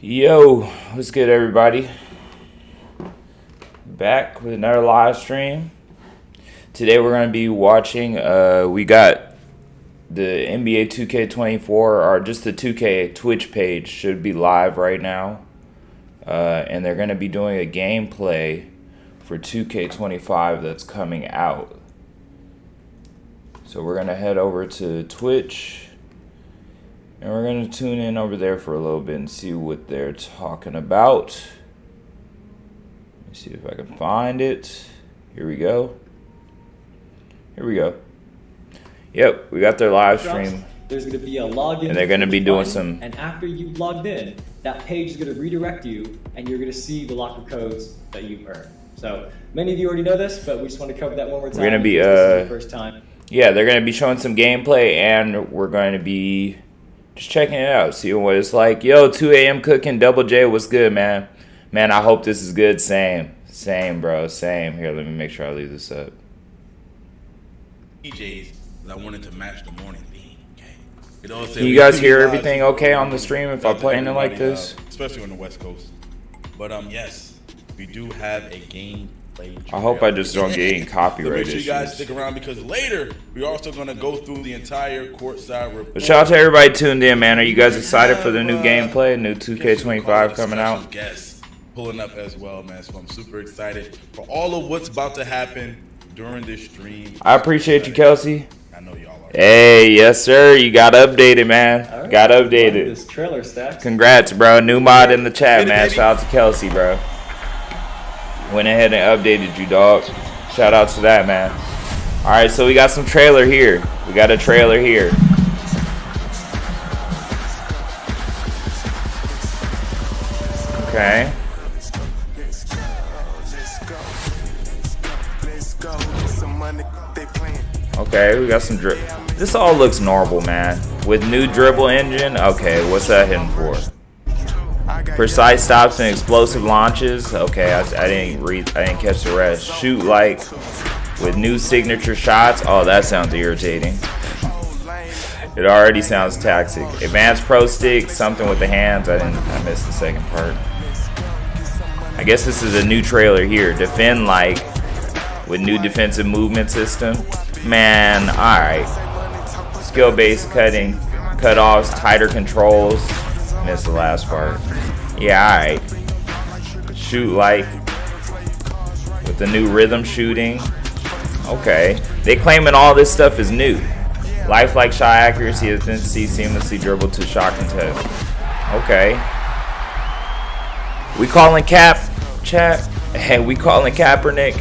Yo, what's good, everybody? Back with another live stream. Today we're going to be watching, we got the NBA 2K24, or just the 2K Twitch page should be live right now. And they're going to be doing a gameplay for 2K25 that's coming out. So we're going to head over to Twitch. And we're going to tune in over there for a little bit and see what they're talking about. Let me see if I can find it. Here we go. Here we go. Yep, we got their live stream. There's going to be a login. And they're going to be doing some... And after you've logged in, that page is going to redirect you, and you're going to see the locker codes that you've earned. So, many of you already know this, but we just want to cover that one more time. We're going to be... This is the first time. Yeah, they're going to be showing some gameplay, and we're going to be... just checking it out, seeing what it's like. Yo, 2 a.m. cooking, Double J, what's good, man? Man, I hope this is good. Same, bro, same. Here, let me make sure I leave this up. DJs, I wanted to match the morning theme. Okay. Can you guys hear everything okay on the stream if I play it like this? Especially on the West Coast. But yes, we do have a gameplay. I hope I just don't get any copyright so make sure you guys issues. stick around because later we're also going to go through the entire courtside report. But shout out to everybody tuned in, man. Are you guys excited for the new gameplay, new 2K25 coming out? Guests pulling up as well, man. So I'm super excited for all of what's about to happen during this stream. I appreciate you, Kelsey. I know y'all are. Hey, yes, sir. You got updated, man. Right. Got updated. This trailer stacks. Congrats, bro. New mod in the chat, man. Shout out to Kelsey, bro. Went ahead and updated you, dog. Shout out to that, man. All right, so we got some trailer here. We got a trailer here. Okay. Okay, we got some dribble. This all looks normal, man. With new dribble engine. Okay, what's that hitting for? Precise stops and explosive launches. Okay, I didn't catch the rest. Shoot like with new signature shots. Oh, that sounds irritating. It already sounds toxic. Advanced pro stick, something with the hands. I missed the second part. I guess this is a new trailer here. Defend like with new defensive movement system. Man, alright. Skill-based cutting, cutoffs, tighter controls. Missed the last part. Yeah, alright. Shoot like with the new rhythm shooting. Okay. They claiming all this stuff is new. Lifelike shot accuracy, efficiency, seamlessly dribble to shot contest. Okay. We calling Cap, chat? Hey, we calling Kaepernick?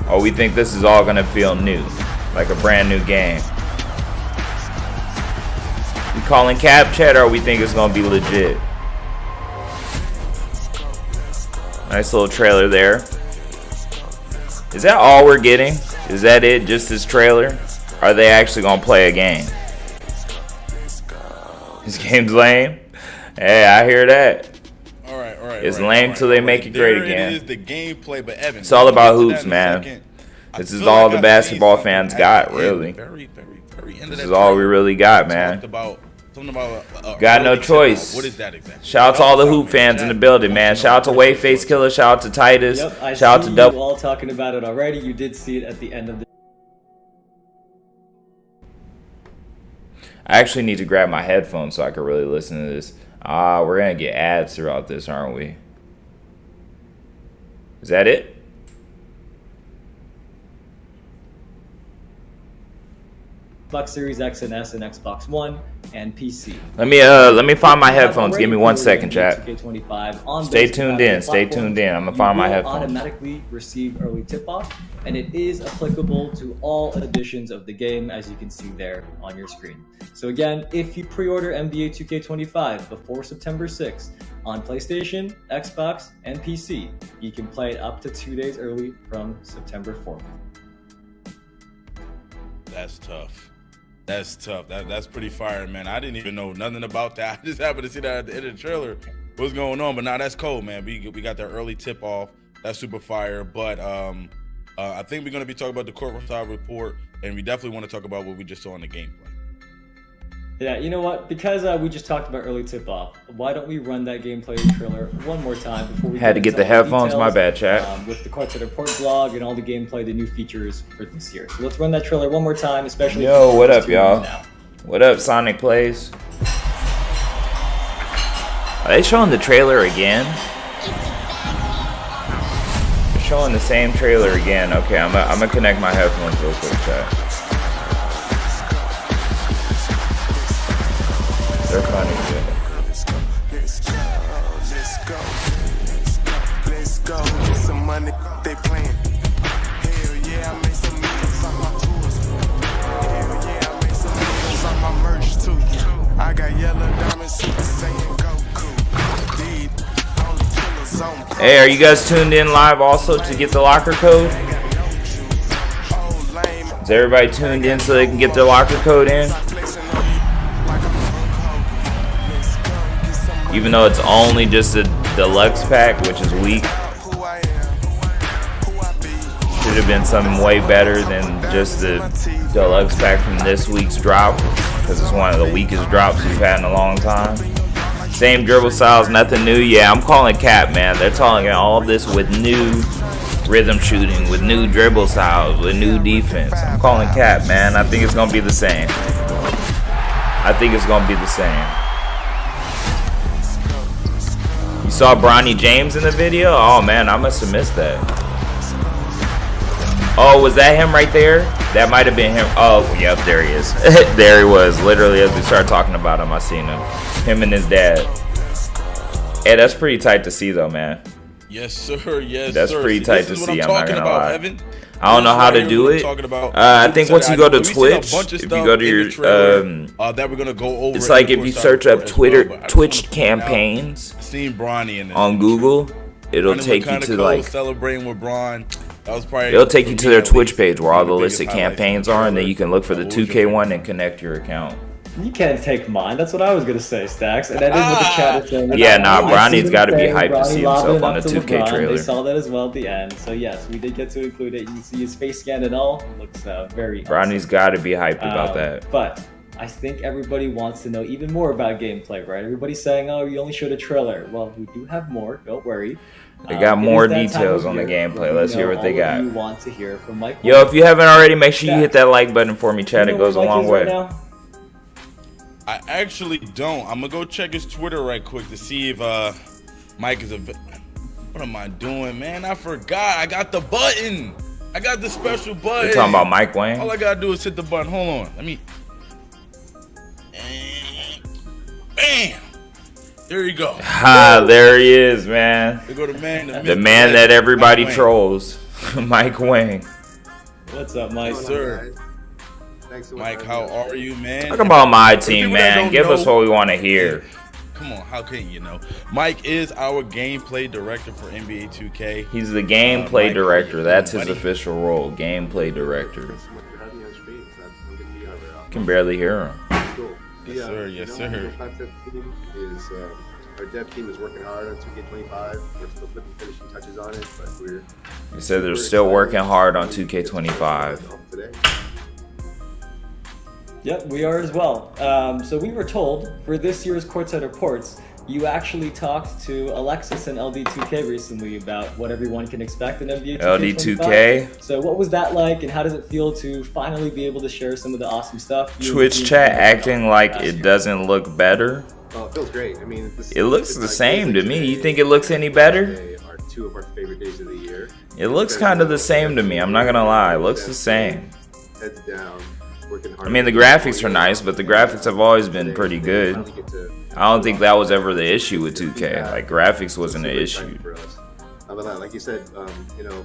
Or we think this is all gonna feel new, like a brand new game? We calling Cap, chat, or we think it's gonna be legit? Nice little trailer there. Is that all we're getting? Is that it? Just this trailer? Are they actually gonna play a game? This game's lame. Hey, I hear that. All right. It's lame till they make it great again. It is the gameplay, but Evan, it's all about hoops, man. This is all the basketball fans got, really. This is all we really got, man. Got no choice. What is that exactly? Shout out to all the hoop fans in the building, man. Shout out to Wave Face Killer. Shout out to Titus. Yep, I shout out see to Double. You all talking about it already. You did see it at the end of the. I actually need to grab my headphones so I can really listen to this. We're gonna get ads throughout this, aren't we? Is that it? Xbox Series X and S and Xbox One and PC. Let me find my headphones. Give me 1 second, chat. Stay tuned in. Stay tuned in. I'm gonna find my headphones. Automatically receive early tip-off, and it is applicable to all editions of the game, as you can see there on your screen. So again, if you pre-order NBA 2K25 before September 6th on PlayStation, Xbox, and PC, you can play it up to 2 days early from September 4th. That's tough. That's tough. That's pretty fire, man. I didn't even know nothing about that. I just happened to see that at the end of the trailer. What's going on? But now that's cold, man. We got that early tip off. That's super fire. But I think we're gonna be talking about the courtside report, and we definitely want to talk about what we just saw in the gameplay. Yeah, you know what? Because we just talked about early tip-off, why don't we run that gameplay trailer one more time before we Had to get the into all headphones, my bad, chat. with the Quartet Report blog and all the gameplay, the new features for this year. So let's run that trailer one more time, especially. Yo, what up, tuning in y'all? now. What up, Sonic Plays? Are they showing the trailer again? They're showing the same trailer again. Okay, I'm gonna connect my headphones real quick, chat. They're funny, dude. Let's go, get some money, they playing. Hell yeah, I made some millions on my tours. Hell yeah, I made some millions on my merch too. I got yellow diamonds, super saying Goku. Deed, all the killers on pro. Hey, are you guys tuned in live also to get the locker code? Oh, lame. Is everybody tuned in so they can get their locker code in? Flexing on you like I'm Hulk Hogan. Let's go, get some money. Even though it's only just a deluxe pack, which is weak. Who I am, who I be. Should have been something way better than just the deluxe pack from this week's drop, because it's one of the weakest drops we've had in a long time. Same dribble styles, nothing new. Yeah, I'm calling cap, man. They're calling all this with new rhythm shooting, with new dribble styles, with new defense. I'm calling cap, man. I think it's gonna be the same. I think it's gonna be the same. You saw Bronny James in the video? Oh man, I must have missed that. Oh, was that him right there? That might have been him. Oh, yep, there he is. There he was. Literally, as we started talking about him, I seen him. Him and his dad. Hey, that's pretty tight to see, though, man. Yes, sir. Yes, That's sir. pretty See, tight this to is what see, I'm I'm not talking gonna about, lie. Evan. I don't know This how right to here do what I'm it. talking about. I think once you go to We see a Twitch, bunch of if you stuff go to in the your, trailer, that we're gonna go over. it's in like the if you course search of up as Twitter, well, but I just Twitch wanted to point out, campaigns Seen Bronny in this on Google, it'll Bronny take looked you kinda to cool, like, celebrating with Bron. That was probably it'll take you for to me their at Twitch least, page where all one the of biggest listed highlights from campaigns the are, and then trailer. you can look for the What was your 2K one favorite? and connect your account. You can't take mine. That's what I was gonna say, Stacks. And that is what the chat is saying. Yeah, nah, I see Bronny's them gotta be saying hyped to Bronny see lobbing himself it on up the to 2K LeBron. trailer. They saw that as well at the end. So yes, we did get to include it. You can see his face scan and all. It looks very Bronny's got to be hyped about Um, that. But I think everybody wants to know even more about gameplay, right? Everybody's saying, "Oh, you only showed a trailer." Well, we do have more. Don't worry. They got It more is that time details of on the year gameplay. where we Let's hear know what they all got. of You want to hear from Mike? Yo, if you haven't already, make sure you hit that like button for me, chat. You It know goes a where Mike long is way. right now? I actually don't. I'm gonna go check his Twitter right quick to see if Mike is a. What am I doing, man? I forgot. I got the button. I got the special button. You're talking about Mike Wang? All I gotta do is hit the button. Hold on. Let me. Bam. There you go. Ha, there he is, man. They go to man. The man that everybody Mike Wang. trolls. Mike Wang. What's up, Mike? Yes, sir. Thanks so much. Mike, how are you, man? Talk about my For team, people that man. don't Give us know- what we want to hear. Come on, how can you know? Mike is our gameplay director for NBA 2K. He's the gameplay Mike, director. That's his buddy. official role. Gameplay director. Thanks so much for having me on screen. I'm going to be on it. Can barely hear him. Cool. Yes, sir. Yes, sir. Our content team is, our dev team is working hard on 2K25. We're still putting finishing touches on it, but we're. He said they're still working hard on 2K25. Today. Yep, we are as well. So we were told for this year's Courtside Reports, you actually talked to Alexis and LD2K recently about what everyone can expect in NBA 2K25. LD2K. So what was that like, and how does it feel to finally be able to share some of the awesome stuff? you and Twitch the team chat have acting done like last it year? doesn't look better. Oh, it feels great. I mean, It looks the like same to me. today You think it looks any better? They are two of our favorite days of the year. It looks kind of the same to me. I'm not gonna lie. It looks the same. Heads down, working hard. I mean, the graphics are nice, but the graphics have always been pretty good. I don't think that was ever the issue with 2K. Like, graphics wasn't an issue. For us. But like you said,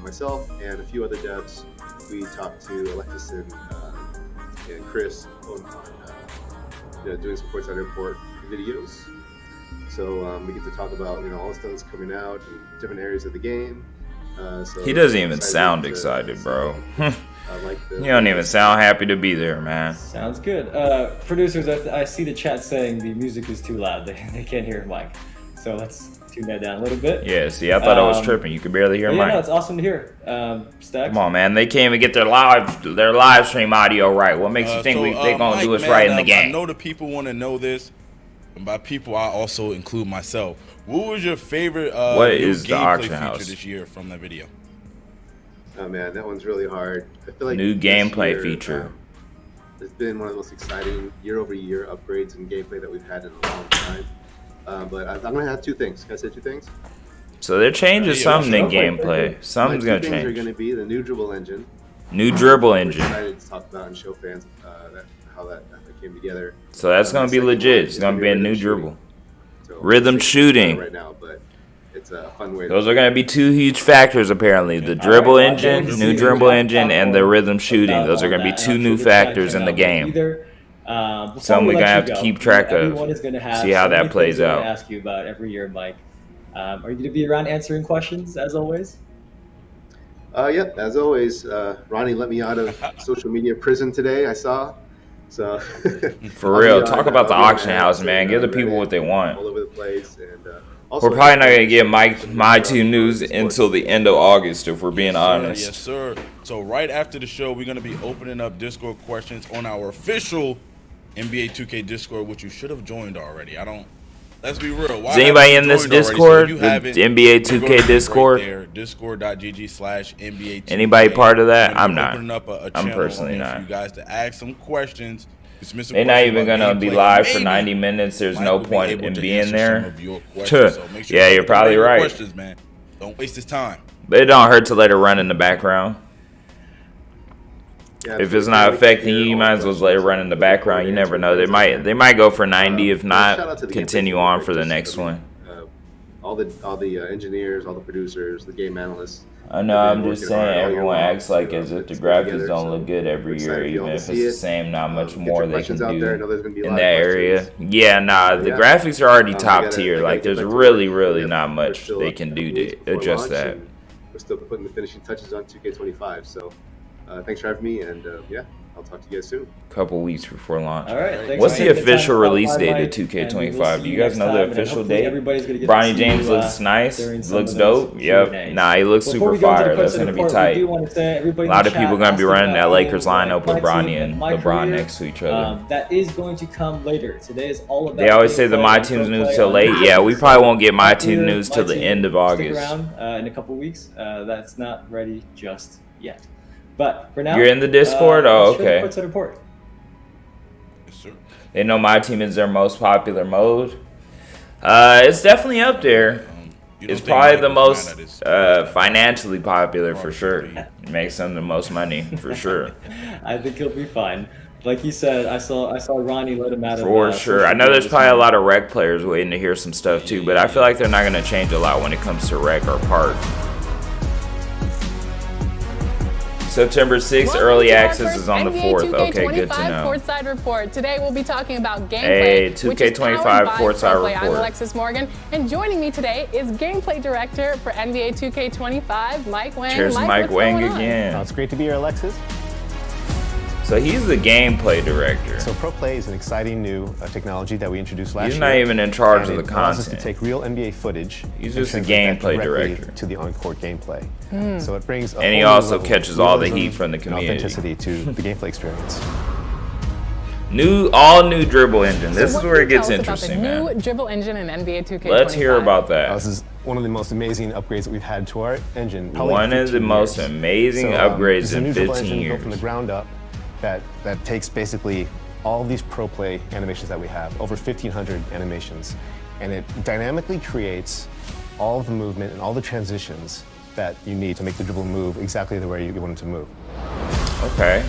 myself and a few other devs, we talked to Alexis and Chris on doing some Courtside Report videos. So we get to talk about all the stuff that's coming out and different areas of the game. So He doesn't even excited sound to- excited, bro. I like the- You don't even sound happy to be there, man. Sounds good. Producers, I see the chat saying the music is too loud. They can't hear Mike. So let's tune that down a little bit. Yeah, see, I thought I was tripping. You could barely hear But yeah, no, Mike. it's awesome to hear. Stacks. Come on, man. They can't even get their live stream audio right. What makes you think they gonna do us Mike, right man, in the I game? know the people want to know this, and by people, I also include myself. What was your favorite What new is the gameplay auction feature house? this year from that video? Oh man, that one's really hard. I feel like New this gameplay year, feature. It's been one of the most exciting year-over-year upgrades in gameplay that we've had in a long time. But I'm gonna have two things. Can I say two things? So they're changing Yeah, something in sure. gameplay. Something's My gonna two things are gonna change. be the new dribble engine. New dribble We're engine. excited to talk about and show fans how that came together. So that's gonna be The second legit. one It's is gonna be a rhythm new shooting. dribble. So, Rhythm it's shooting. right now, but it's a fun way. Those are gonna be two huge factors apparently. The dribble All right, engine, well, new we'll dribble see. engine, and the rhythm shooting. Those are gonna be About two that, new I'm sure they're factors trying in the to check out game. either. Before Something we we're let gonna you have to go, keep track of. Everyone is gonna have See how so that many plays things they're gonna out. Ask you about every year, Mike. Are you gonna be around answering questions as always? Yep, as always, Ronnie let me out of social media prison today. I saw. So For real, talk about the auction house, man. Give the people what they want. all over the place, and also We're probably not gonna get my team news until the end of August, if we're being Sir, honest. yes, sir. So right after the show, we're gonna be opening up Discord questions on our official NBA 2K Discord, which you should have joined already. Let's be real. Why Is anybody in haven't you this joined already? Discord? So if you The haven't, NBA you're 2K gonna be Discord? Right there, discord.gg/NBA 2K. Anybody part of that? We're gonna I'm be not. opening up a I'm channel personally on there not. for you guys to ask some questions. Dismiss some They're not questions even about gonna be gameplay. live for Maybe 90 minutes. There's Mike no will be point able in to being answer there. some of your questions. So make sure Yeah, you you're put probably your right. questions, man. Don't waste this time. But it don't hurt to let it run in the background. Yeah, If it's not affecting you, you might as well let it run in the background. You never know. They might go for 90. If Shout out not, to the continue gameplay on team, for the just, next I mean, one. all the engineers, all the producers, the game analysts. I know. They've I'm been just working hard saying, all year everyone long acts like to, as if the put graphics together, don't so look good we're every excited year, for y'all even to if see it's the it. same. Not much Get more your they can questions out there. I know do there's gonna be a in lot that of area. questions. Yeah, nah. The Yeah. graphics are already I top gotta tier. Like, get there's back to really, work. really Yep, not we're much still they a can couple do weeks to before adjust launch, that. and we're still putting the finishing touches on 2K25. So thanks for having me, and yeah, I'll talk to you guys soon. Couple weeks before launch. All right. thanks What's for the taking time official to release stop by, date Mike, of 2K25? and we'll Do see you guys next know the time, and official hopefully date? everybody's gonna get Bronny to see James you, looks nice. during some Looks of those dope. Yep. Q&As. Nah, he looks Before super we go into the fire. That's question gonna be report, tight. we do want to say everybody A lot in of the people chat gonna be asked running that about Lakers my lineup with team Bronny and and my LeBron career. next to each other. That is going to come later. Today is all about. They always say the gameplay My and Team's pro news play till on late. YouTube. Yeah, we probably won't get My My Team career, news till my the team, end of Stick August. around in a couple weeks. That's not ready just yet. But for now, You're in the Discord? Oh, let's show the okay. courtside report. Yes, sir. They know My Team is their most popular mode. It's definitely up there. You don't It's think probably Mike the was most mad at his- financially popular for sure. It makes them the most money for sure. I think he'll be fine. Like he said, I saw Ronnie let him out of For sure. social I know media there's this probably a morning. lot of rec players waiting to hear some stuff too, but I feel like they're not going to change a lot when it comes to rec or park. September 6th, Welcome early to our access first is on the NBA 4th. Okay, good to 2K25 know. Courtside report. Today we'll be talking about gameplay. Hey, which is 2K25 powered by Courtside ProPlay. I'm report. Alexis Morgan, and joining me today is gameplay director for NBA 2K25, Mike Wang. Cheers, Mike what's Wang going on? again. It's great to be here, Alexis. So he's the gameplay director. So ProPlay is an exciting new technology that we introduced last year. He's not even in charge and of it the allows us to content. take real NBA footage. He's and just a translate that gameplay directly director. to the on-court gameplay. So it brings a And he whole new also level catches of all the realism heat from the and community. authenticity to the gameplay experience. All new dribble engine. So This is what where can it you gets tell us interesting, about the man. new dribble engine in NBA 2K25. Let's hear about that. This is one of the most amazing upgrades that we've had to our engine. probably in One of the 15 most years. amazing So, upgrades it's a in new dribble 15 engine built from the years. ground up that takes basically all of these ProPlay animations that we have, over 1,500 animations, and it dynamically creates all of the movement and all the transitions that you need to make the dribble move exactly the way you want it to move. Okay.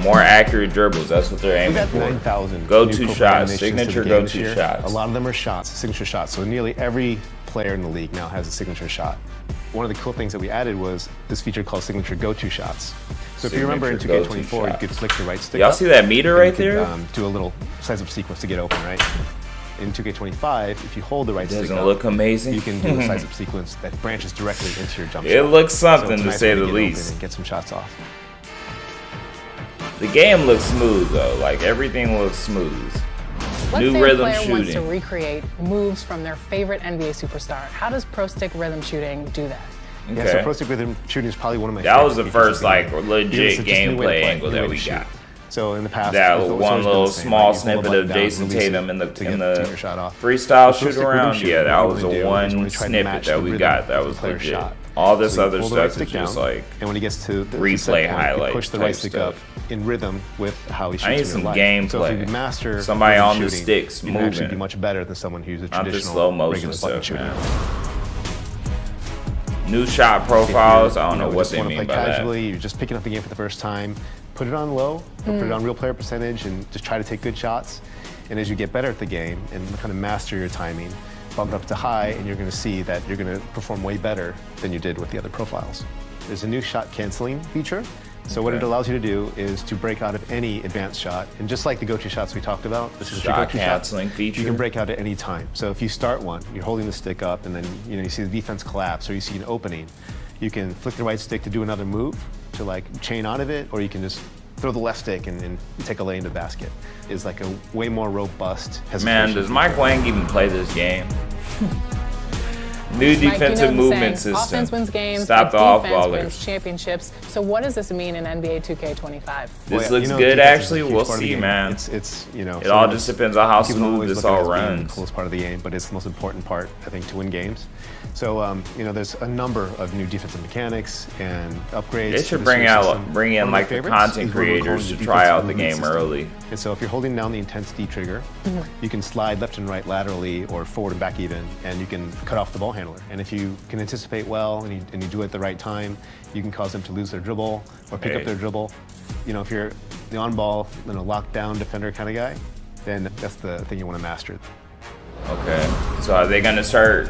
More accurate dribbles. That's what they're We've aiming got for. 9,000 Go-to new ProPlay shots, animations to the signature game this go-to year. shots. A lot of them are shots, signature shots. So nearly every player in the league now has a signature shot. One of the cool things that we added was this feature called signature go-to shots. So if you remember in Signature 2K24, go-to you could flick your right stick Y'all up, see that meter and right you could, there? do a little size-up sequence to get open, right? In 2K25, if you hold the right stick Doesn't up, look amazing. you can do a size-up sequence that branches directly into your jump It shot. looks So it's something a to nice say way the get open least. and get some shots off. The game looks smooth though. Like everything looks smooth. Let's New say rhythm a player wants to shooting. recreate moves from their favorite NBA superstar. How does Pro Stick Rhythm Shooting do that? Yeah, so Pro Stick Rhythm Shooting is probably one of my That favorite was the features first of the like game. legit Because it's just a new way to gameplay play, angle new that way we to shoot. got. So in the past, That it's always one been little the same, small right? You hold the snippet button of down, Jason release it Tatum in to the take your shot off. freestyle With Pro shoot Stick Rhythm around. shooting, Yeah, what that you was wanna the do is one you wanna try to snippet match that the we rhythm got that of the was player's legit. shot. All this So you other hold the right stuff is stick just down, like and when he gets to the replay set point, you highlight push the type right stick stuff. up in rhythm with how he shoots I need in some real life. gameplay. So if you master Somebody rhythm on the shooting, sticks you can actually moving. be much better than someone who's a Not the traditional slow motion regular button stuff, shooter. man. New shot profiles. I don't know what just they wanna mean play by that. casually, you're just picking up the game for the first time, put it on low, or put it on real player percentage, and just try to take good shots. And as you get better at the game and kind of master your timing, bump it up to high, and you're going to see that you're going to perform way better than you did with the other profiles. There's a new shot canceling feature. So what it allows you to do is to break out of any advanced shot, and just like the go-to shots we talked about, this is your Shot go-to canceling shot. feature. You can break out at any time. So if you start one, you're holding the stick up, and then you see the defense collapse, or you see an opening, you can flick the right stick to do another move, to like chain out of it, or you can just throw the left stick and take a lay in the basket. It's like a way more robust hesitation. Man, does Mike Wang even play this game? New Mike, defensive the movement saying, system. Offense wins games, Stop the defense off-ballers. wins championships. So what does this mean in NBA 2K25? This Well, looks you know, good, defense is a actually. huge We'll part of the see, game. man. It's you know. It all sometimes just depends on how people smooth always this look at all it as being runs. The coolest part of the game, but it's the most important part, I think, to win games. So there's a number of new defensive mechanics and upgrades. They to should the bring series out, system. bring in One of my like the favorites content is what we're calling creators the to try defensive out the movement game system. early. And so if you're holding down the intense D trigger, you can slide left and right laterally or forward and back even, and you can cut off the ball handler. And if you can anticipate well and you do it at the right time, you can cause them to lose their dribble or pick up their dribble. If you're the on-ball, lockdown defender kind of guy, then that's the thing you want to master. Okay. So are they going to start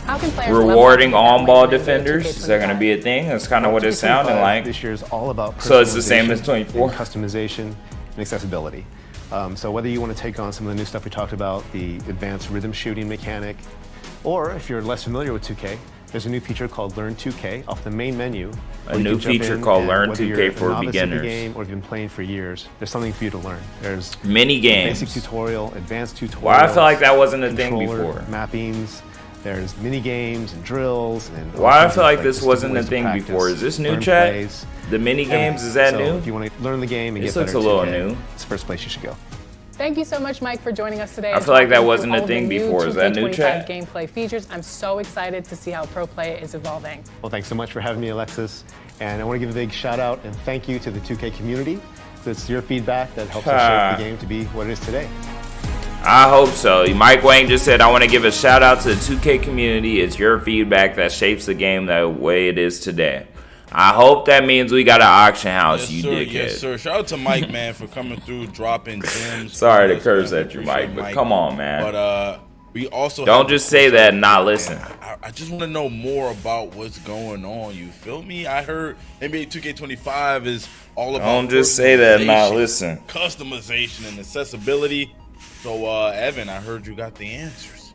How can players level rewarding up on-ball in NBA defenders? Is that going to 2K25? be a thing? That's kind of what it's sounding 25 like. This year is all about So it's the same as personalization 24? and customization and accessibility. So whether you want to take on some of the new stuff we talked about, the advanced rhythm shooting mechanic, or if you're less familiar with 2K, there's a new feature called Learn 2K off the main menu. A where you new can jump feature in called and Learn whether 2K you're a for novice at the beginners. game or if you've been playing for years, there's something for you to learn. There's Mini games. basic tutorial, advanced tutorial. Why I feel like that wasn't a thing controller before. Mappings. There's mini games and drills and. all Why I kinds feel of, like this just wasn't a different ways to thing practice, before. Is this new, learn chat? plays. The mini games, is that So new? if you want to learn the game and This get looks better a little at 2K, new. it's the first place you should go. Thank you so much, Mike, for joining us today. I and feel like that talking wasn't through a all thing the new before. Is that new, 2K25 chat? gameplay features. I'm so excited to see how Pro Play is evolving. Well, thanks so much for having me, Alexis. And I want to give a big shout out and thank you to the 2K community. It's your feedback that helps us shape the game to be what it is today. I hope so. Mike Wang just said, I want to give a shout out to the 2K community. It's your feedback that shapes the game the way it is today. I hope that means we got an auction house, Yes, you sir. dickhead. Yes, sir. Shout out to Mike, man, for coming through, dropping gems. Sorry to Yes, curse man. at you, Appreciate Mike, but come on, man. But we also Don't have- just say that and not listen. I just want to know more about what's going on. You feel me? I heard NBA 2K25 is all about. Don't just say that and not personalization, listen. Customization and accessibility. So, Evan, I heard you got the answers.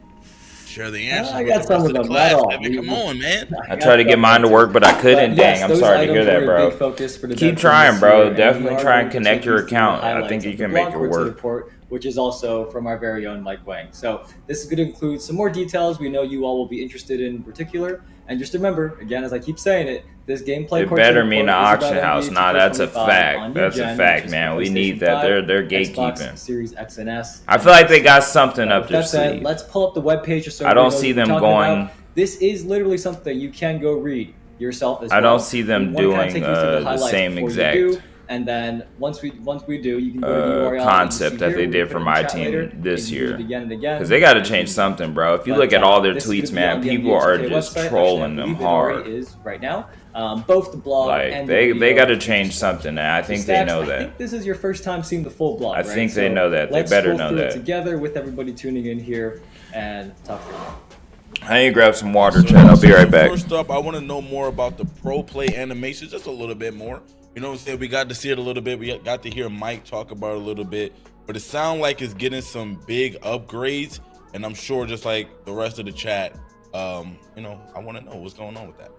Share the answers. I with got the some rest of them, class. not all. Evan, come on, man. I tried to get mine to work, but I couldn't. Yes, Dang, I'm those sorry to hear items that, were a bro. big focus for the Keep devs trying, this bro. year, and Definitely we are try and going to connect take your you through the account. I highlights think you of can the make blog it quotes work. report, which is also from our very own Mike Wang. So this is going to include some more details we know you all will be interested in particular. And just remember, again, as I keep saying it, this gameplay It course better report mean an is about auction house. NBA Nah, that's a 2K25 on fact. new That's a gen, fact, which is man. We PlayStation need that. 5, They're Xbox gatekeeping. Series X and S. I feel like they got something up With their that said, sleeve. let's pull up the webpage just so I don't everybody knows see what we're them talking going- about. This is literally something you can go read yourself as I well. don't see them We wanna kinda doing, take you through the highlights same before you exact, do, and then once we do, you can go to the URL concept that here. they We did put for it in my chat team later. this You can read year. it again and again. Because they got to change something, bro. If you But, look at all their this is tweets, gonna be man, on the people NBA are 2K just website. trolling Actually, I them believe it already hard. is right now. Both the blog Like, and they the got to video. change something, and I think they Stats, know I that. think this is your first time seeing the full blog. I right? think they know that. They Let's better go know through it that. together with everybody tuning in here and talk through it. I need to grab some water, So- Chad. I'll be so right back. First up, I want to know more about the Pro Play animations, just a little bit more. You know what I'm saying? We got to see it a little bit. We got to hear Mike talk about it a little bit. But it sounds like it's getting some big upgrades. And I'm sure just like the rest of the chat, I want to know what's going on with that.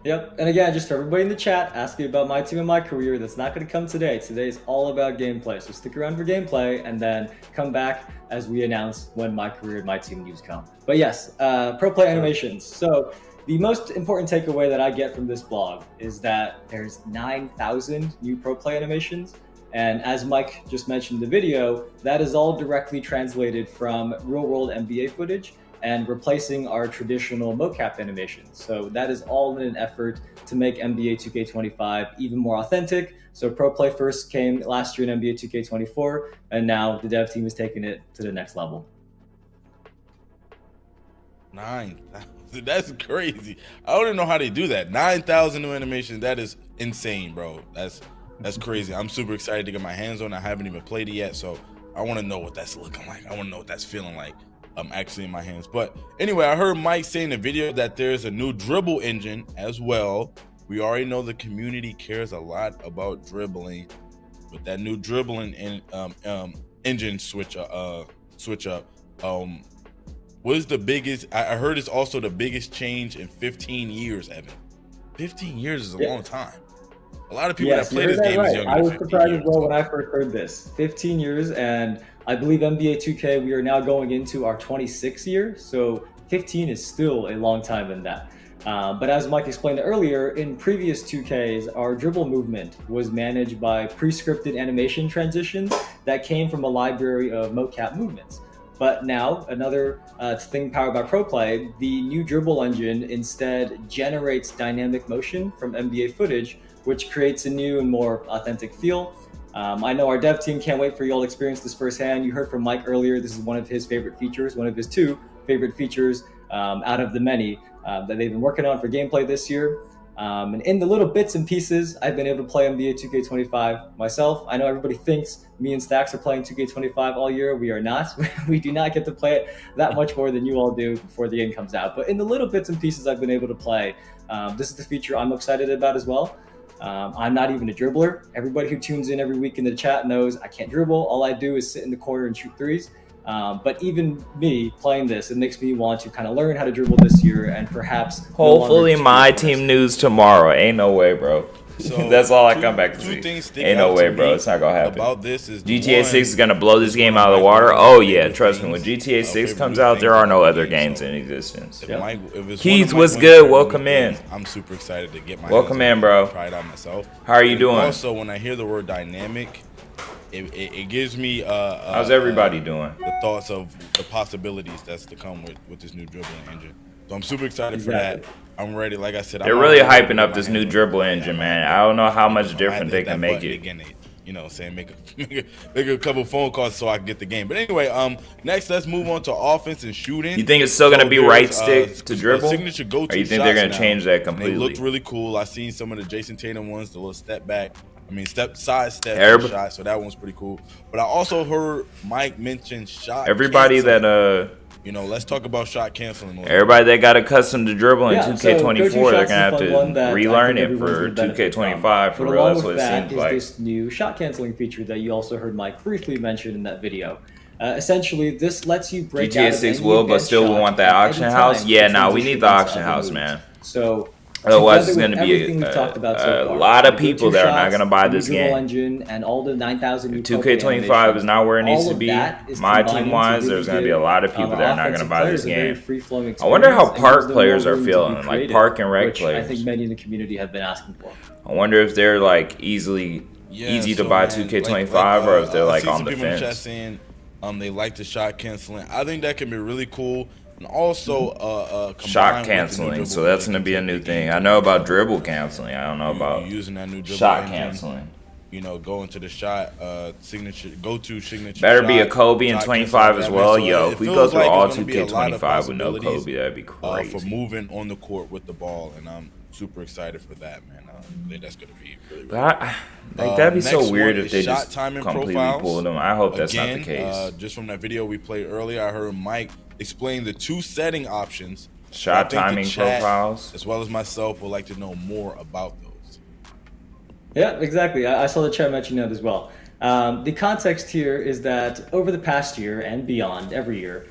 Yep. And again, just for everybody in the chat asking about my team and my career, that's not going to come today. Today is all about gameplay. So stick around for gameplay and then come back as we announce when my career and my team news come. But yes, pro play animations. So the most important takeaway that I get from this blog is that there's 9,000 new pro play animations. And as Mike just mentioned in the video, that is all directly translated from real world NBA footage and replacing our traditional mocap animations. So that is all in an effort to make NBA 2K25 even more authentic. So Pro Play first came last year in NBA 2K24, and now the dev team is taking it to the next level. 9,000. That's crazy. I don't even know how they do that. 9,000 new animations. That is insane, bro. That's crazy. I'm super excited to get my hands on it. I haven't even played it yet, so I want to know what that's looking like. I want to know what that's feeling like. Actually in my hands. But anyway, I heard Mike say in the video that there's a new dribble engine as well. We already know the community cares a lot about dribbling, but that new dribbling engine switch up. What is the biggest? I heard it's also the biggest change in 15 years, Evan. 15 years is a long time. A lot of people that play this game is younger. I was surprised as well when I first heard this. 15 years, and I believe NBA 2K, we are now going into our 26th year, so 15 is still a long time in that. But as Mike explained earlier, in previous 2Ks, our dribble movement was managed by pre-scripted animation transitions that came from a library of mocap movements. But now, another thing powered by ProPlay, the new dribble engine instead generates dynamic motion from NBA footage, which creates a new and more authentic feel. I know our dev team can't wait for you all to experience this firsthand. You heard from Mike earlier, this is one of his favorite features, one of his 2 favorite features out of the many that they've been working on for gameplay this year. And in the little bits and pieces, I've been able to play NBA 2K25 myself. I know everybody thinks me and Stacks are playing 2K25 all year. We are not. We do not get to play it that much more than you all do before the game comes out. But in the little bits and pieces I've been able to play, this is the feature I'm excited about as well. I'm not even a dribbler. Everybody who tunes in every week in the chat knows I can't dribble. All I do is sit in the corner and shoot threes. But even me playing this, it makes me want to kind of learn how to dribble this year and perhaps hopefully my team news tomorrow. Ain't no way, bro. So that's all I come back to see. Ain't no way, bro. It's not gonna happen. About this is GTA 6 is gonna blow this game out of the water. Oh yeah, trust me. When GTA 6 comes out, there are no other games in existence. Keith, what's good? Welcome in. I'm super excited to get my welcome in, bro. Try it out myself. How are you doing? Also, when I hear the word dynamic, it gives me how's everybody doing? The thoughts of the possibilities that's to come with this new dribbling engine. So I'm super excited for that. I'm ready. Like I said, they're really hyping up this new dribble engine, man. I don't know how much different they can make it. Again, you know, saying make a couple phone calls so I can get the game. But anyway, next let's move on to offense and shooting. You think it's still gonna be right stick to dribble? Signature go-to or you think they're gonna now. change that completely? They looked really cool. I seen some of the Jason Tatum ones, the little step back. I mean, side step shot. So that one's pretty cool. But I also heard Mike mention shot. Everybody canceling. that you know, let's talk about shot canceling. Everybody that got accustomed to dribbling in 2K24, they're gonna have to relearn it for 2K25 for real. That's what it seems like. This new shot canceling feature that you also heard Mike briefly mention in that video. Essentially, this lets you break GTA 6 will, but still will want that auction house. Yeah, now we need the auction house, man. So otherwise, it's going to be a lot of people that are not going to buy this game. Engine and all the 9,000 2K25 is not where it needs to be. My team-wise, there's going to be a lot of people that are not going to buy this game. I wonder how park players are feeling, like park and rec players. I think many in the community have been asking for. I wonder if they're like easy to buy 2K25 or if they're like on the fence. Saying, they like the shot canceling. I think that can be really cool. And also shot canceling, so that's going to be a new thing. I know about dribble canceling. I don't know about using that new dribble shot engine, canceling. You know, go into the shot signature, go-to signature. Better be a Kobe in 25 as well. Yo, if we go through all 2K25 with no Kobe, that'd be crazy. For moving on the court with the ball, and I'm super excited for that, man. I think that's going to be really, like that'd be so weird if they just completely pulled them. I hope that's not the case. Just from that video we played earlier, I heard Mike explain the 2 setting options. Shot timing profiles. As well as myself would like to know more about those. Yeah, exactly. I saw the chat mention that as well. The context here is that over the past year and beyond, every year,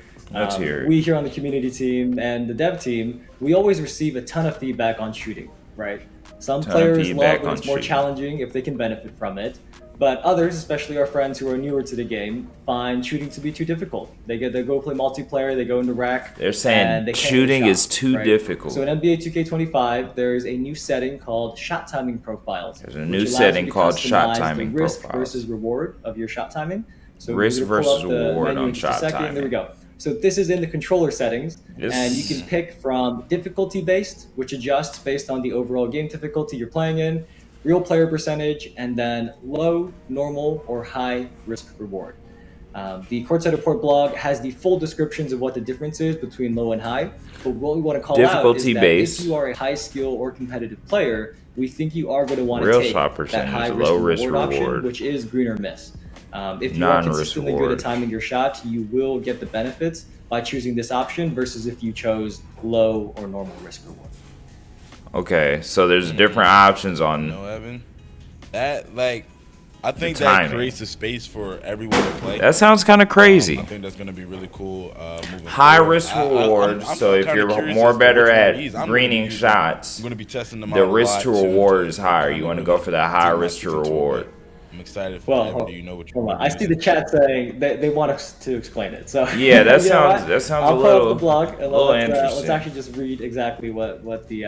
we here on the community team and the dev team, we always receive a ton of feedback on shooting, right? Some Ton of players feedback love when on it's more shooting. challenging if they can benefit from it. But others, especially our friends who are newer to the game, find shooting to be too difficult. They go play multiplayer, they go into rack. They're saying and they can't shooting hit a is shot, too right? difficult. So in NBA 2K25, there's a new setting called shot timing profiles. There's a which new allows setting you to called shot customize the timing risk profiles. versus reward of your shot timing. So Risk we're gonna pull versus up the reward menu on in just a shot second. There we timing. go. So this is in the controller settings, This- and you can pick from difficulty based, which adjusts based on the overall game difficulty you're playing in, real player percentage, and then low, normal, or high risk reward. The Courtside Report blog has the full descriptions of what the difference is between low and high. But what we want to call out is Difficulty that based. if you are a high skill or competitive player, we think you are going to want to Real take shot that percentage, high low risk risk reward option, reward. which is green or miss. If you are Non-risk consistently good reward. at timing your shot, you will get the benefits by choosing this option versus if you chose low or normal risk reward. Okay, so there's different options You on. know, Evan, that like, I think The that timing. creates a space for everyone to play. That sounds kind of crazy. I think that's going to be really cool. Moving High forward. risk reward. I'm So if kinda you're curious more as to better which one at of these I'm gonna be greening using. shots, I'm going to be testing them the out a risk lot to too, reward is higher. kinda You want to really go for that high dig my risk to teeth into it. reward. I'm excited for Well, that. hold, Do you know what hold you're on. I see the chat saying they want us to explain it. So Yeah, that you know sounds- what? that sounds I'll a pull up little- the blog and little let's interesting. actually just read exactly what the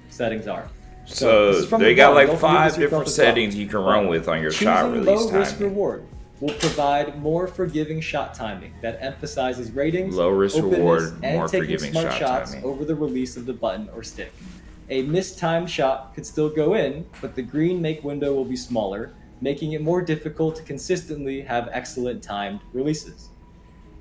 settings are. So this is from they the got blog. like Don't forget 5 this yourself different as well. settings you can run with on your shot Choosing release low risk timing. reward will provide more forgiving shot timing that emphasizes ratings, Low risk openness, reward, and more taking forgiving smart shot shots timing. over the release of the button or stick. A mistimed shot could still go in, but the green make window will be smaller, making it more difficult to consistently have excellent timed releases.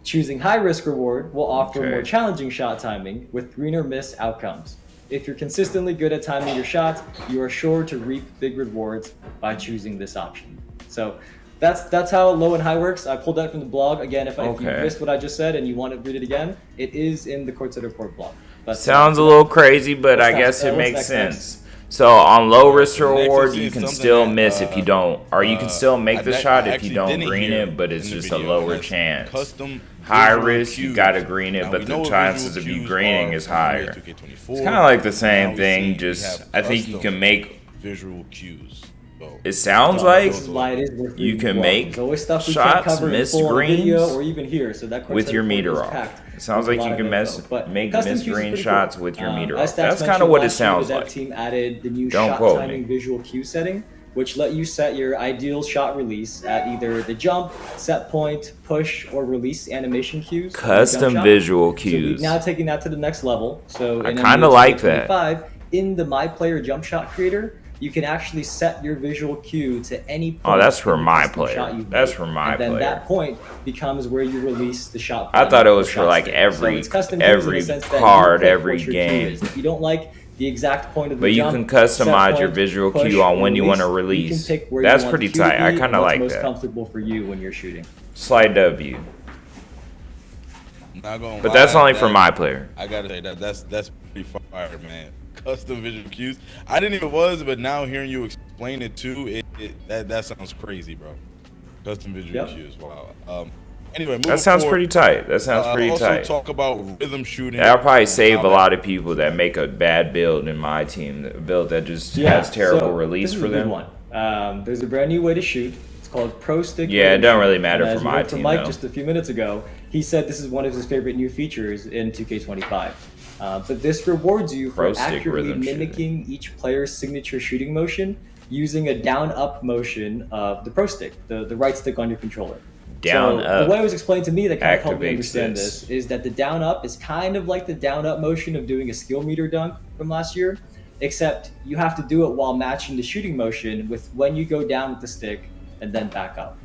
Choosing high risk reward will offer Okay. more challenging shot timing with green or miss outcomes. If you're consistently good at timing your shots, you are sure to reap big rewards by choosing this option. So that's how low and high works. I pulled that from the blog. Again, if you Okay. missed what I just said and you want to read it again, it is in the Courtside Report blog. But, Sounds a little crazy, but I What's guess next? it What's makes next? sense. So on low risk So next reward, is you can something still that, miss if you don't, or you can still make the I shot if actually you don't didn't green hear it, but it's in the just a video, lower and that's chance. Custom High visual risk, you cues. gotta green it, Now, but we the know what chances visual of you cues greening are is from higher. 2K24. It's kind of like the Now same we thing. see we Just have I think you custom can make. visual cues. So, It sounds like this is why it is worth you reading can the blog. make There's always stuff we shots, can't cover in miss full on greens video or even here. So that with Courtside your Report meter is off. packed It sounds with like a you lot can of info. But make custom miss cues is green pretty shots cool. with your meter As off. Stats That's kind mentioned of what it last year, sounds the dev like. team added the new Don't shot quote timing me. visual cue setting, which let you set your ideal shot release at either the jump, set point, push, or release animation cues. on your jump Custom shot. visual So cues. we've now taken that to the next level. So I in kinda NBA like that. 2K25, in the My Player Jump Shot Creator, you can actually set your visual cue to any point. Oh, that's for in the My custom Player. shot you've That's made. for My and then Player. that point becomes where you release the shot. I button thought it or was for, shot like, stick. every- so it's custom cues in every the sense that card, you pick every what your cue game. is. If you don't like the exact point of the But you jump, can customize set your point, visual push, cue on or when you wanna You release. can pick where That's you want pretty the cue to tight. I be kinda and what's like most that. comfortable for you when you're shooting. Slight W. not gonna But lie, that's only for that- My Player. I gotta say that's pretty fire, man. Custom visual cues. I didn't even was, but now hearing you explain it too, that sounds crazy, bro. Custom visual Yep. cues. Wow. Anyway, moving That sounds forward, pretty tight. That sounds pretty also tight. talk about rhythm shooting. That'll probably and save how a that- lot of people that make a bad build in my team. A build that just has terrible so release this is for a good them. one. There's a brand new way to shoot. It's called Pro Stick. Yeah, it Rhythm don't really Shooting. matter And for as you my heard from team, Mike though. just a few minutes ago, he said this is one of his favorite new features in 2K25. But this rewards you for Pro stick accurately rhythm shooting. mimicking each player's signature shooting motion using a down-up motion of the Pro Stick, the right stick on your controller. Down so up the way it was explained to me that kind of helped me activates understand this. this is that the down up is kind of like the down up motion of doing a skill meter dunk from last year, except you have to do it while matching the shooting motion with when you go down with the stick and then back up.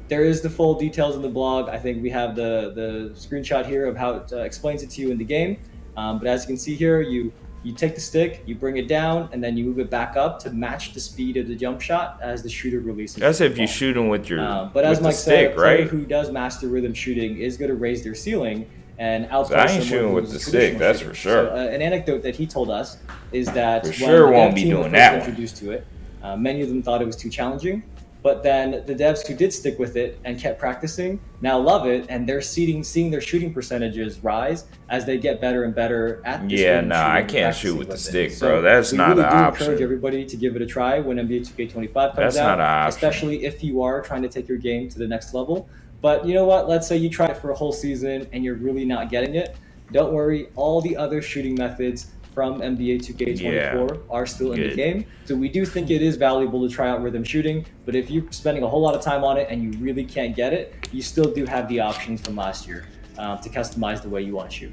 There is the full details in the blog. I think we have the screenshot here of how it explains it to you in the game. But as you can see here, you take the stick, you bring it down, and then you move it back up to match the speed of the jump shot as the shooter releases. That's the if you're ball. shooting with your But as with the Mike said, a stick, player right? who does master rhythm shooting is going to raise their ceiling and outplay I ain't someone shooting with who's the a stick, traditional that's shooter. for sure. So, an anecdote that he told us is that For when sure the won't dev be team doing were that first one. introduced to it, many of them thought it was too challenging. But then the devs who did stick with it and kept practicing now love it, and they're seeing their shooting percentages rise as they get better and better at this Yeah, game nah, I shooting and can't shoot practicing with the it. stick, So bro. That's we not really an do option. encourage everybody to give it a try when NBA 2K25 comes That's out, not an option. especially if you are trying to take your game to the next level. But you know what? Let's say you try it for a whole season and you're really not getting it. Don't worry, all the other shooting methods from NBA 2K24 are still in the Good. game. So we do think it is valuable to try out rhythm shooting, but if you're spending a whole lot of time on it and you really can't get it, you still do have the options from last year to customize the way you want to shoot.